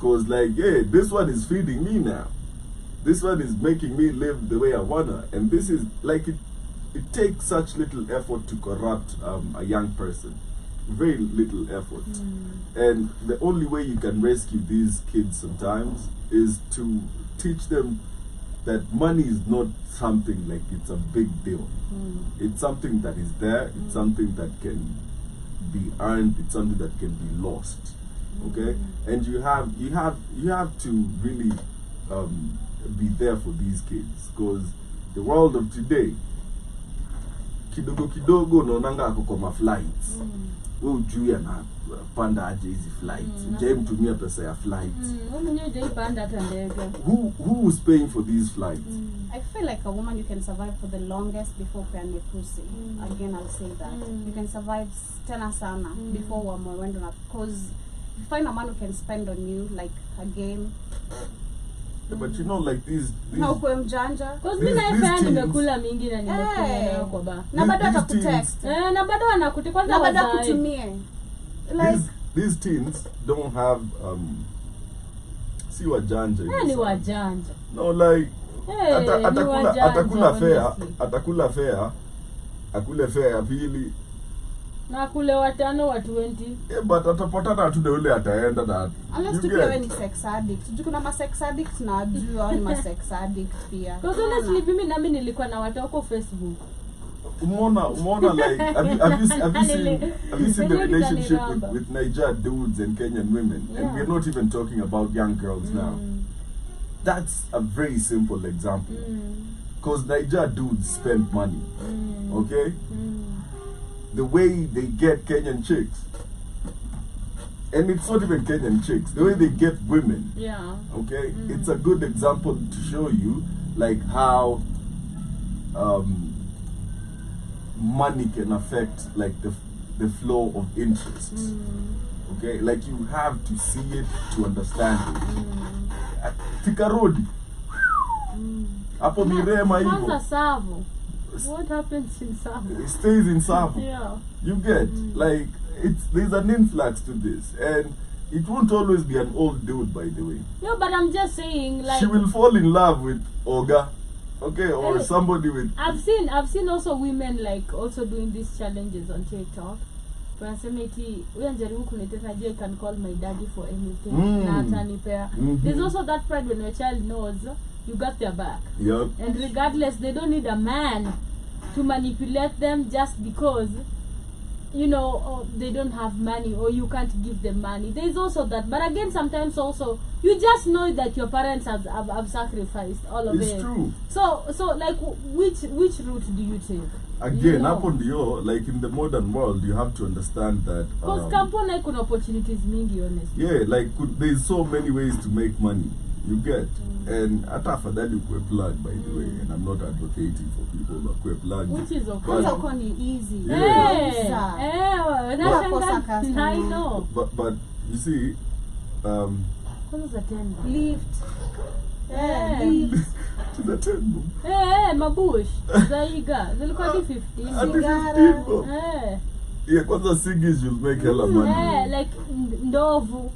Cause like, yeah, this one is feeding me now. This one is making me live the way I wanna. And this is like, it takes such little effort to corrupt a young person. Very little effort. And the only way you can rescue these kids sometimes is to teach them that money is not something like it's a big deal. It's something that is there, it's something that can be earned, it's something that can be lost. Okay? And you have to really be there for these kids, because the world of today, kidogo naonanga ako kwa maflights. Wewe ujui anapanda aje hizi flights. Ujai mtumia pesa ya flights. Who's paying for these flights? I feel like a woman, you can survive for the longest before peane pussy. Again, I'll say that. You can survive tena sana before wamwendo na, because you find a man who can spend on you like a game. Yeah, but you know, like these Na ukwe mjanja. Because mimi naifanya nimekula mingi na nimekula nao kwa ba. Na bado atakutext. Na bado anakuti kwanza Na bado wazai. akutumie. Like these teens don't have si wajanja. Ni wajanja. No, like atakula fare, akule fare ya pili. Na kule watano wa 20. Yeah, but atapotana tu ule ataenda na. Unless tu pia ni sex addict. Juu kuna ma sex addict na ajua ni ma sex addict pia. Because honestly mimi nilikuwa na watu wako Facebook. Umona like have you seen the relationship with Niger dudes and Kenyan women? Yeah. And we're not even talking about young girls now. That's a very simple example. Because Niger dudes spend money. Okay? The way they get Kenyan chicks, and it's not even Kenyan chicks, the way they get women. Yeah. Okay? It's a good example to show you like how money can affect like the flow of interest. Okay? Like you have to see it to understand it. Thika Road. Hapo Mirema hivyo. Kwanza Savo. What happens in Savo? It stays in Savo. Yeah. You get like there's an influx to this, and it won't always be an old dude, by the way. No, but I'm just saying, like, she will fall in love with Oga, okay, or somebody with. I've seen also women like also doing these challenges on TikTok. You can call my daddy for anything. There's also that pride when your child knows you got their back. Yep. And regardless, they don't need a man to manipulate them just because, you know, they don't have money or you can't give them money. There's also that. But again, sometimes also, you just know that your parents have sacrificed all of it. It's true. So like, which route do you take? Again, upon your, like in the modern world, you have to understand that. Because kampuni kuna opportunities mingi, honestly. Yeah, like there's so many ways to make money. You get. And hata afadhali ukwe plug, by the way, and I'm not advocating for people that ukwe plug. Which is okay. Kwanza uko ni easy. I know. But you see, Kwanza tena. Lift. Lift. to the 10 mabush. Zaiga. Zilikuwa ni 15. Sigara. Yeah, kwanza sigis you'll make hella money. Like ndovu.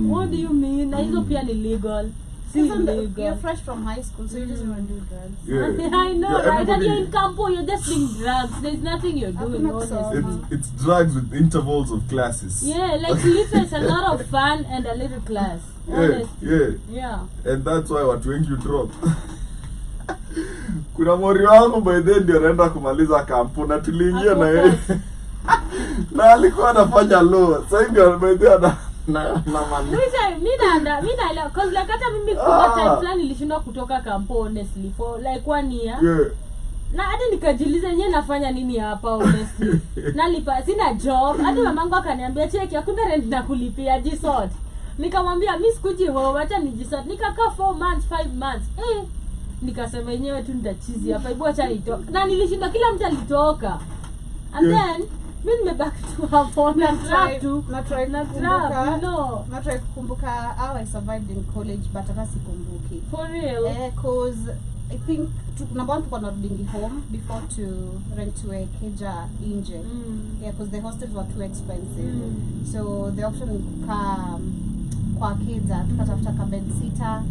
What do you mean? Na hizo pia ni legal. You're fresh from high school, so you just want to do drugs. Yeah. I know, Yeah, right? And you're in campo, you're just doing drugs. There's nothing you're doing, honestly. It's drugs with intervals of classes. Yeah, like it's a lot of fun and a little class. Yeah. And that's why watu wengi drop. Kuna mori wangu by then ndio anaenda kumaliza kampo na tuliingia na yeye. Na alikuwa anafanya low. Sasa ndio ameingia na mali. Mina cause like hata mimi kwa time plan nilishindwa kutoka kampo honestly for like 1 year. Yeah. Na hadi nikajiuliza nyenye nafanya nini hapa honestly. Nalipa sina job. Hadi mamangu akaniambia cheki hakuna rent na kulipia jisort. Nikamwambia mimi sikuji home acha nijisort. Nikakaa 4 months 5 months. Nikasema yenyewe tu nitachizi hapa. Ibu acha nitoka. Na nilishinda kila mtu alitoka. And then mimi nimebaki tu hapo na trap tu. Na try kukumbuka how I survived in college, but hata sikumbuki. For real? Cause I think number one tuko narudingi home before to rent to a keja nje. Yeah, because the hostels were too expensive. So the option kwa Keza tukatafuta ka bedsitter,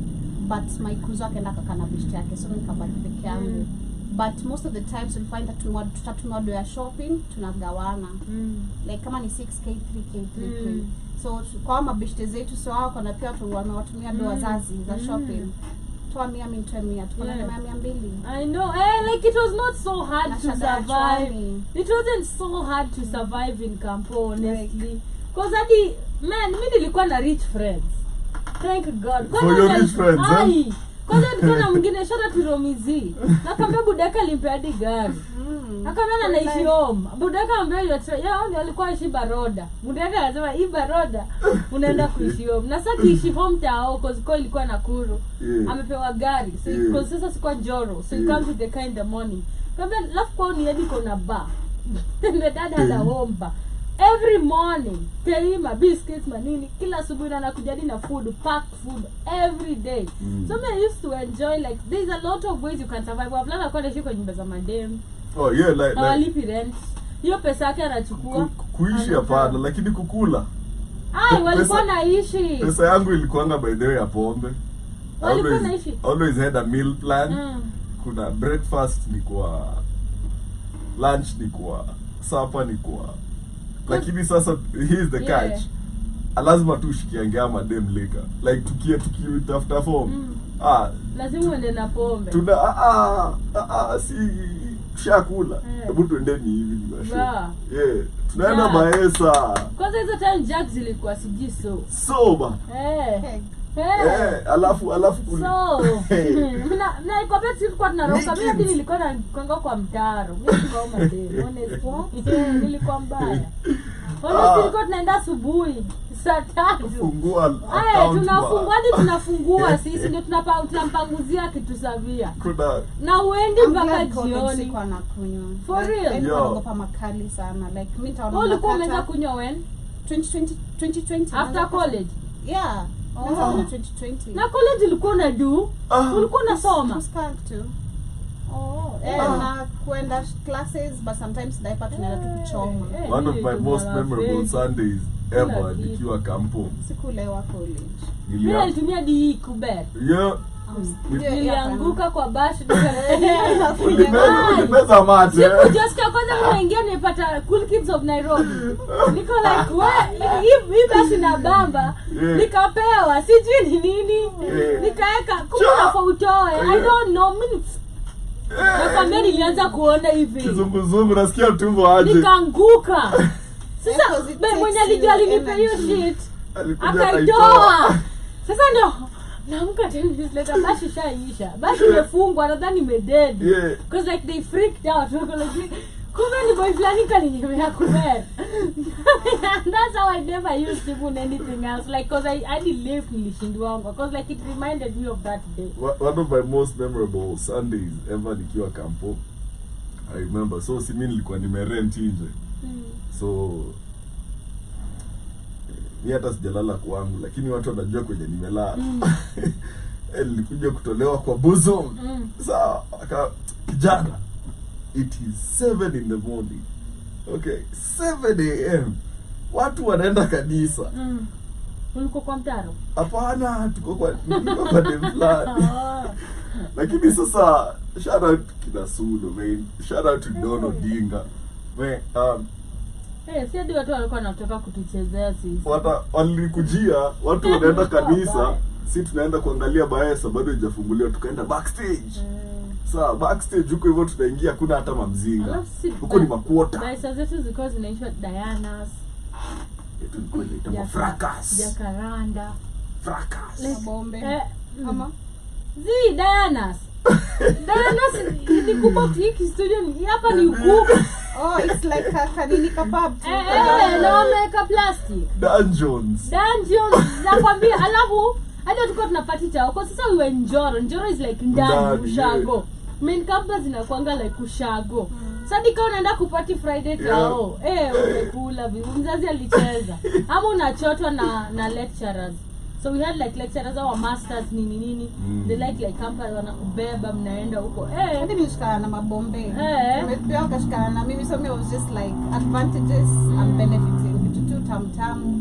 but my kuzo akaenda kakana bishti yake, so nikabaki peke yangu. But most of the times you'll find that tutatunua do ya shopping tunagawana. Like kama ni 6k 3k 3k. So kwa mabishte zetu so hao kana pia watu wanawatumia do wazazi za shopping. Toa 100 mimi nitoe 100 tukona 200. I know. Like it was not so hard to survive. It wasn't so hard to survive in Campo, honestly. Cause man, mimi nilikuwa na rich friends. Thank God. For your rich friends, huh? Kwanza nikana mwingine shota turomizi. Nakwambia budaka alimpea hadi gari. Akamwona naishi home. Budaka ambaye yeye alikuwa ishi Baroda. Budaka anasema hii Baroda unaenda kuishi home. Na sasa kiishi home tao cause ilikuwa Nakuru. Amepewa gari. So sasa sikuwa Njoro. So he comes with the car in the morning. Kwambia lafu kwao ni hadi kuna bar. The dad had a home bar. Every morning, keima, biscuits, manini, kila asubuhi na nakujadi na food, packed food, every day. So I used to enjoy, like, there's a lot of ways you can survive. Wavulana kwa naishi kwa nyumba za madem. Oh yeah, like hawalipi rent. Hiyo pesa yake anachukua. Kuishi hapana, lakini kukula. Walikuwa naishi. Pesa yangu ilikuanga by the way ya pombe. Walikuwa naishi. Always had a meal plan. Kuna breakfast ni kwa, lunch ni kwa, supper ni kwa. Lakini sasa here's the catch. Lazima tu shikiangia madem leka. Like tukitafuta form. Lazima uende na pombe. Si shakula. Hebu tuendeni hivi basi. Tunaenda Maesa. Kwanza hizo time Jack zilikuwa siji soba. Alafu na iko beti tulikuwa tunaroka. Mimi nilikuwa na kwanga kwa mtaro. Mimi sikuwa madem. Honestly. Nilikuwa mbaya. Tulikuwa tunaenda asubuhi saa 3. Fungua account. Tunafungua sisi ndio tunampanguzia kitu savia. Na uendi mpaka jioni. For real. Nilikuwa makali sana. Like mimi nitaona. Ulikuwa umeanza kunywa when? 2020. After college? Yeah. 2020. Na college ulikuwa na do? Ulikuwa unasoma? Tu. Na kuenda classes, but sometimes diaper tunaenda tukichoma. One of my most memorable Sundays ever nikiwa Campo. Sikulewa college. Mimi nilitumia DE kubet. Nilianguka kwa bash. Ulimeza mate. Just kwanza nimeingia nipata Cool Kids of Nairobi. Niko like hii basi na bamba. Nikapewa sijui ni nini. Nikaeka kumbe kwa utoe. I don't know mimi. Nakwambia nilianza kuona hivi. Kizunguzungu nasikia tumbo aje. Nikaanguka. Sasa mwenye alijua alinipa hiyo shit. Akaitoa. Sasa ndio naamka 10 minutes later bashi shaisha. Bashi imefungwa nadhani imedead. Because like they freaked out. Like kumbe ni boy flani kaninyemea kubera. That's how I never used to even anything else. Like cause I did live nilishindwa. Because like it reminded me of that day. One of my most memorable Sundays ever nikiwa Campo. I remember. So si mimi nilikuwa nimerent nje. So ni hata sijalala kwangu lakini watu wanajua kwenye nimelala. Nilikuja kutolewa kwa bosom. Sasa kijana, it is 7 in the morning. Okay, 7 a.m. Watu wanaenda kanisa. Ulikuwa kwa mtaro? Hapana, tuko kwa demflani. Lakini sasa shout out kina Sulu, man. Shout out to Dono Dinga. Man, si hadi watu walikuwa wanatoka kutuchezea sisi. Walikujia, watu wanaenda kanisa, si tunaenda kuangalia Baesa bado haijafunguliwa, tukaenda backstage. Sasa backstage huko hivyo tunaingia kuna hata mamzinga. Huko ni makuota. Baesa zetu zilikuwa zinaitwa Diana's. Tulikuwa tunaita Fracas. Jacaranda. Fracas. Bombe. Mama. Diana's. Diana's ni kubwa hiki studio ni hapa ni ukubwa. It's like kanini kapab. Na wameweka plastic. Dungeons. Nakwambia alafu hadi tulikuwa tunapati chao. Kwa sasa we Njoro. Njoro is like ndani ushago. Main campus zinakuanga like ushago. Sasa dikao unaenda kupati Friday kao. Umekula mzazi alicheza. Ama unachotwa na lecturers. So we had like lecturers our masters nini. They like campus wanakubeba mnaenda huko. Hadi nilishikana na mabombe. Pia ukashikana na mimi, so it was just like advantages and benefiting. Kitu tu tamu.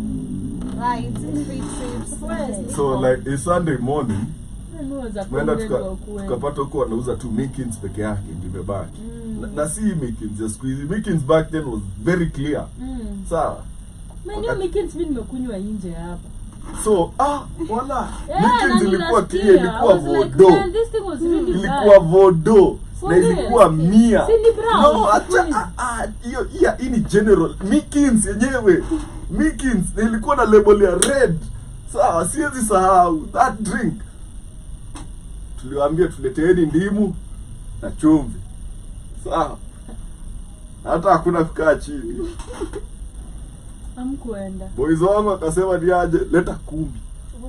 rides, free trips. So like it's Sunday morning, Tumeenda tumeenda tukapata huko wanauza tu Mikins peke yake ndio imebaki. Na si Mikins ya siku hizi. Mikins back then was very clear. Sawa. Mimi Mikins mimi nimekunywa nje hapa. So wala Yeah, Mikins ilikuwa last clear, year, ilikuwa I was like, vodo. man, this thing was really Ilikuwa bad. vodo. For Na real? ilikuwa mia. Si ni brown, No, acha please. hii ni general. Mikins yenyewe. Mikins na ilikuwa na label ya red. Sawa, siwezi sahau that drink. Tuliwaambia tuleteeni ndimu na chumvi. Sawa. Hata hakuna kukaa chini. Hamkuenda. Boys wangu akasema ni aje, leta 10.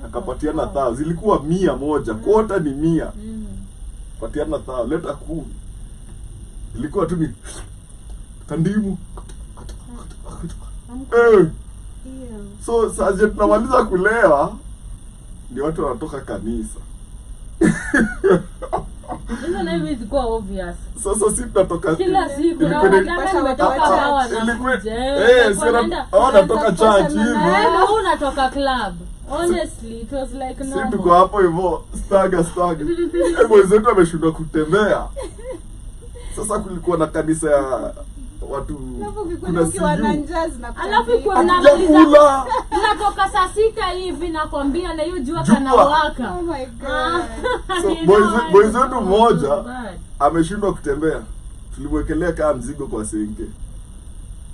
Akapatiana 1000. Zilikuwa 100. Kwota ni 100. Patiana 1000, leta 10. Ilikuwa tu ni kandimu. So sasa tunamaliza kulewa ndio watu wanatoka kanisa. Hizo na hivi zilikuwa obvious. Sasa sisi tunatoka Kila siku na ilikuwa ni- wanataka nimetoka hawa na ilikuwa- kuja. wanatoka church hivi. Na unatoka club. Honestly, it was like Sisi no. tuko hapo hivyo staga. Boys wetu wameshindwa kutembea. Sasa kulikuwa na kanisa ya watu kuna Ukiwa na CU. njaa zinakuwa Alafu big. kwa Hatujakula. natoka saa 6 hivi nakwambia na hiyo jua Jua. kanawaka. Oh my god. So You know, boys wetu mmoja bad. ameshindwa kutembea. Tulimwekelea kama mzigo kwa senke.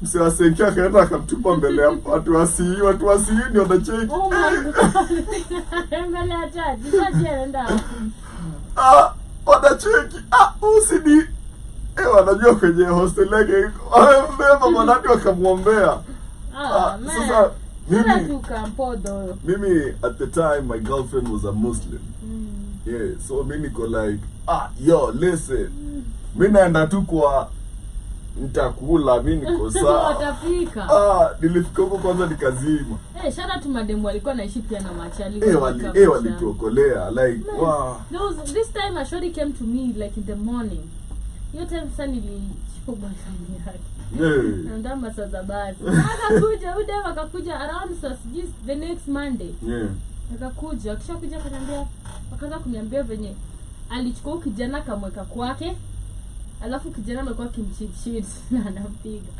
Mse wa senke akaenda akamtupa mbele ya watu wa CU. Watu wa CU ndio wanacheki. Oh my god. Mbele ya church. Church inaenda. Wanacheki. Usidi. Wanajua kwenye hostel yake iko. Wamebeba mwanani wakamwombea. Man. Sasa Sasa tukampodo. mimi at the time my girlfriend was a Muslim. Yeah, so mimi niko like, yo, listen. Mimi naenda tu kwa nitakula, mimi niko sawa. Watafika. Nilifika huko kwanza nikazima. Shana tu mademu walikuwa naishi pia na machali. Walituokolea like wow. This time a shorty came to me like in the morning. Hiyo time sasa nilishika boyfriend yake. Yeah. Ndio masaa basi. Akakuja around the next Monday. Yeah. Akakuja, kisha kuja akaniambia, akaanza kuniambia venye alichukua kijana kamweka kwake. Alafu kijana amekuwa kimcheat na anampiga.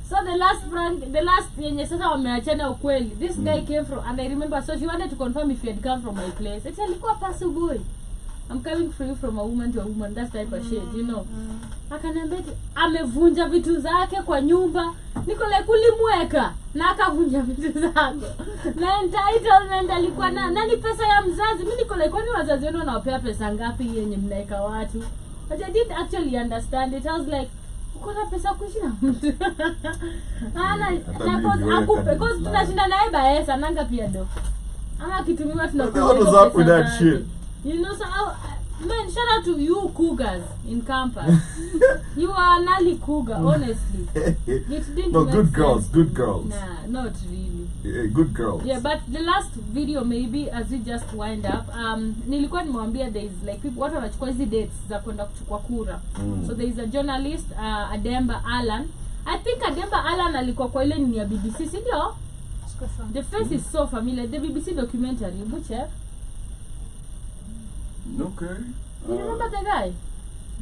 So the last yenye sasa wameachana ukweli. This guy came from, and I remember, so she wanted to confirm if he had come from my place. It's alikuwa pasu boy. I'm coming for you from a woman to a woman, that type of shit, you know. Akaniambia amevunja vitu zake kwa nyumba. Niko like ulimweka na akavunja vitu zake. Na entitlement alikuwa na nani pesa ya mzazi. Mimi niko like kwani wazazi wenu wanawapea pesa ngapi yenye mnaeka watu? But I didn't actually understand it. I was like, uko na pesa kuishi na mtu. Because tunashinda naye baesa nanga pia do. Ama kitumiwa tunakuwa. What was up with that shit? You know, so man, shout out to you cougars in campus. You are an early cougar, honestly. It didn't No, make good sense. girls. Nah, not really. Yeah, good girls. Yeah, but the last video maybe as we just wind up, nilikuwa nimwambia there is like people watu wanachukua hizi dates za kwenda kuchukua kura. So there is a journalist Ademba Allan. I think Ademba Allan alikuwa kwa ile ni ya BBC, si ndio? The face is so familiar. The BBC documentary, Buche. Okay. You remember the guy?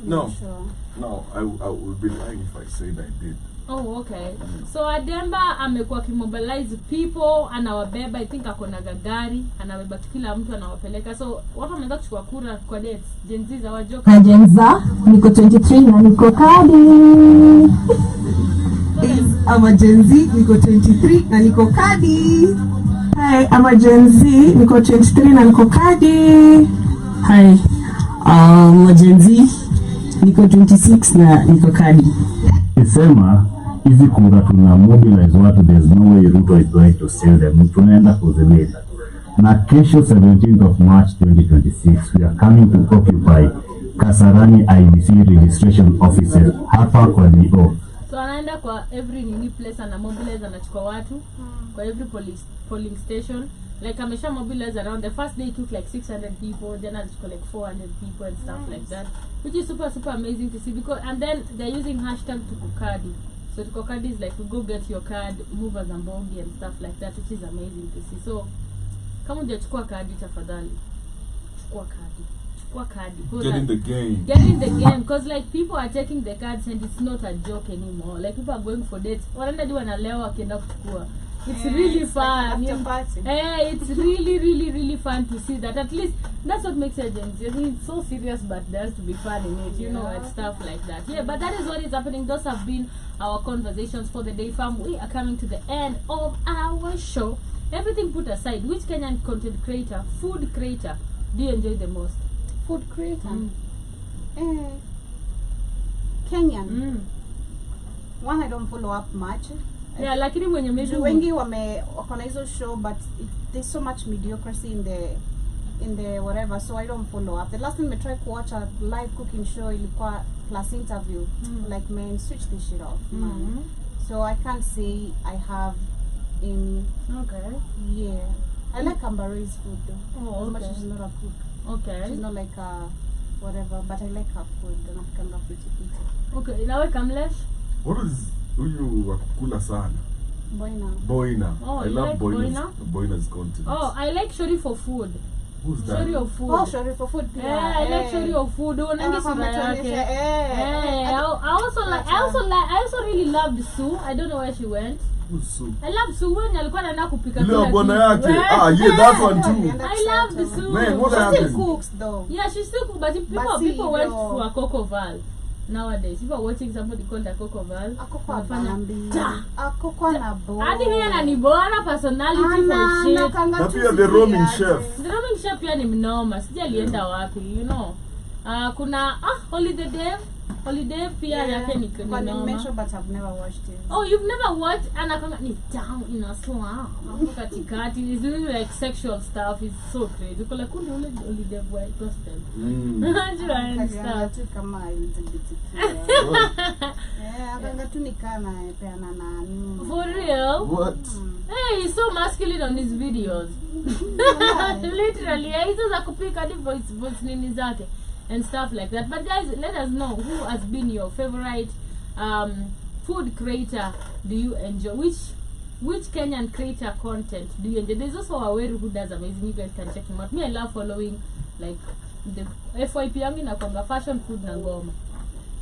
No. Sure. No, I would be lying if I said I did. Oh, okay. So Ademba amekuwa kimobilize people, anawabeba, I think ako na gari, anabeba kila mtu anawapeleka. So watu wameanza kuchukua kura kwa dates. Gen Z za wajoka. Hi Genza, niko 23 na niko kadi. I'm a Gen Z, niko 23 na niko kadi. Hi, I'm a Gen Z, niko 23 na niko kadi. Hi, I'm a Gen Z, niko 26 na niko kadi. Kisema hizi kura tuna mobilize watu, there's no way Ruto is going to sell them. Tunaenda kuzileta. Na kesho 17th of March 2026 we are coming to occupy Kasarani IEBC registration offices hapa kwa DO. So anaenda kwa every nini place ana mobilize, anachukua watu kwa every polling station. Like amesha mobilize around the first day it took like 600 people, then I took like 400 people and stuff like that, which is super amazing to see, because and then they're using hashtag Tukukadi. So tuko card is like, we go get your card, move as a mbogi and stuff like that, which is amazing to see. So kama hujachukua kadi tafadhali chukua kadi. Get in the game. Get in the game, because like people are taking the cards and it's not a joke anymore. Like people are going for dates. Wanaenda di wanalewa wakienda kuchukua. It's really fun. After party. It's really fun to see that. At least that's what makes it Gen Z. I mean, it's so serious, but there has to be fun in it, you know, and stuff like that. Yeah, but that is what is happening. Those have been our conversations for the day, fam. We are coming to the end of our show. Everything put aside, which Kenyan content creator, food creator, do you enjoy the most? Food creator. Kenyan. One I don't follow up much. Yeah, lakini mwenye maybe wengi wako na hizo show, but there's so much mediocrity in the whatever, so I don't follow up. The last time I tried to watch a live cooking show ilikuwa plus interview. Like, man, switch this shit off, man. So I can't say I have any. Okay. Yeah. I like Ambare's food though. Oh, as much okay. as she's not a cook. Okay. She's not like a whatever, but I like her food. And I can love pretty. Okay, nawe Kamlesh? What is huyu wa kukula sana? Boina. Oh, I you love like Boina's content. Oh, I like Shori for food. Who's that? Shori of food. Oh, Shori for food. Yeah, I like Shori of food. Unangi sura yake. I also really loved Sue. I don't know where she went. Who's Sue? I love Sue when alikuwa anaenda kupika Ile kila bwana kitu. yake. Yeah, that one too. I loved Sue. Man, what She happened? still cooks though. Yeah, she still cook, but people went to a Coco Val. Nowadays, people are watching somebody called a Coco Val. Akoko na bo. Hadi mimi ananibora personality for shit. Na pia the roaming chef. The roaming chef pia ni mnoma. Sijalienda wapi, you know. Kuna Holiday pia yake ni mnoma. But I've never watched it. Oh, you've never watched? Anakanga ni down inaswa. Katikati. It's really like sexual stuff. It's so crazy. Kule kundi ule Holiday boy gospel. Unajua and stuff. Kama akanga tu nikana peana na. For real? What? Hey, he's so masculine on his videos. Literally, hizo za kupika hadi voice nini zake and stuff like that. But guys, let us know who has been your favorite food creator. Do you enjoy? Which Kenyan creator content do you enjoy? There's also Aweru who does amazing. You guys can check him out. Me, I love following like the FYP yangu inakwanga fashion, food na ngoma.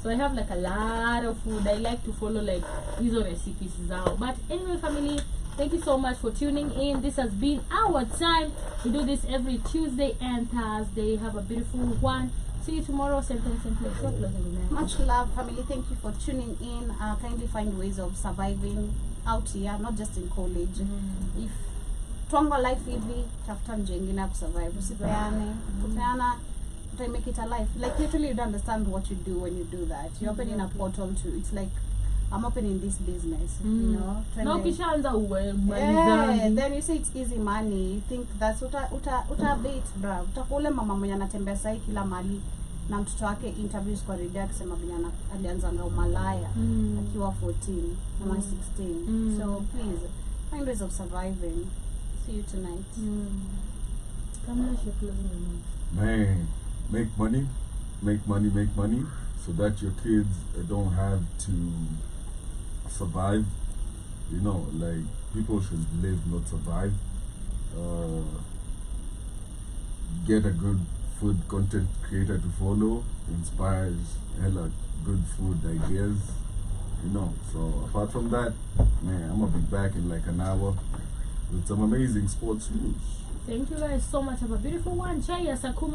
So I have like a lot of food. I like to follow like hizo recipes zao. But anyway, family, thank you so much for tuning in. This has been our time. We do this every Tuesday and Thursday. Have a beautiful one. See you tomorrow, same time, same place. What closing remarks? Much love, family. Thank you for tuning in. Kindly find ways of surviving out here, not just in college. If twanga life hivi, tafuta njia ingine ku survive. Usipeane, kupeana, try make it a life. Like literally, you don't understand what you do when you do that. You're opening a portal to. It's like I'm opening this business, you know. No, kishaanza then you say it's easy money. You think that's uta bait, bro. Utakule mama mwenye anatembea sahi kila mali na mtoto wake interviews kwa radio akisema vijana alianza na umalaya akiwa 14 ama 16. So please find ways of surviving. See you tonight. Man, make money so that your kids don't have to survive. You know, like people should live, not survive. Get a good food content creator to follow, inspires hella good food ideas. You know, so apart from that, man, I'm gonna be back in like an hour with some amazing sports news. Thank you guys so much. Have a beautiful one. Chai ya saa 10.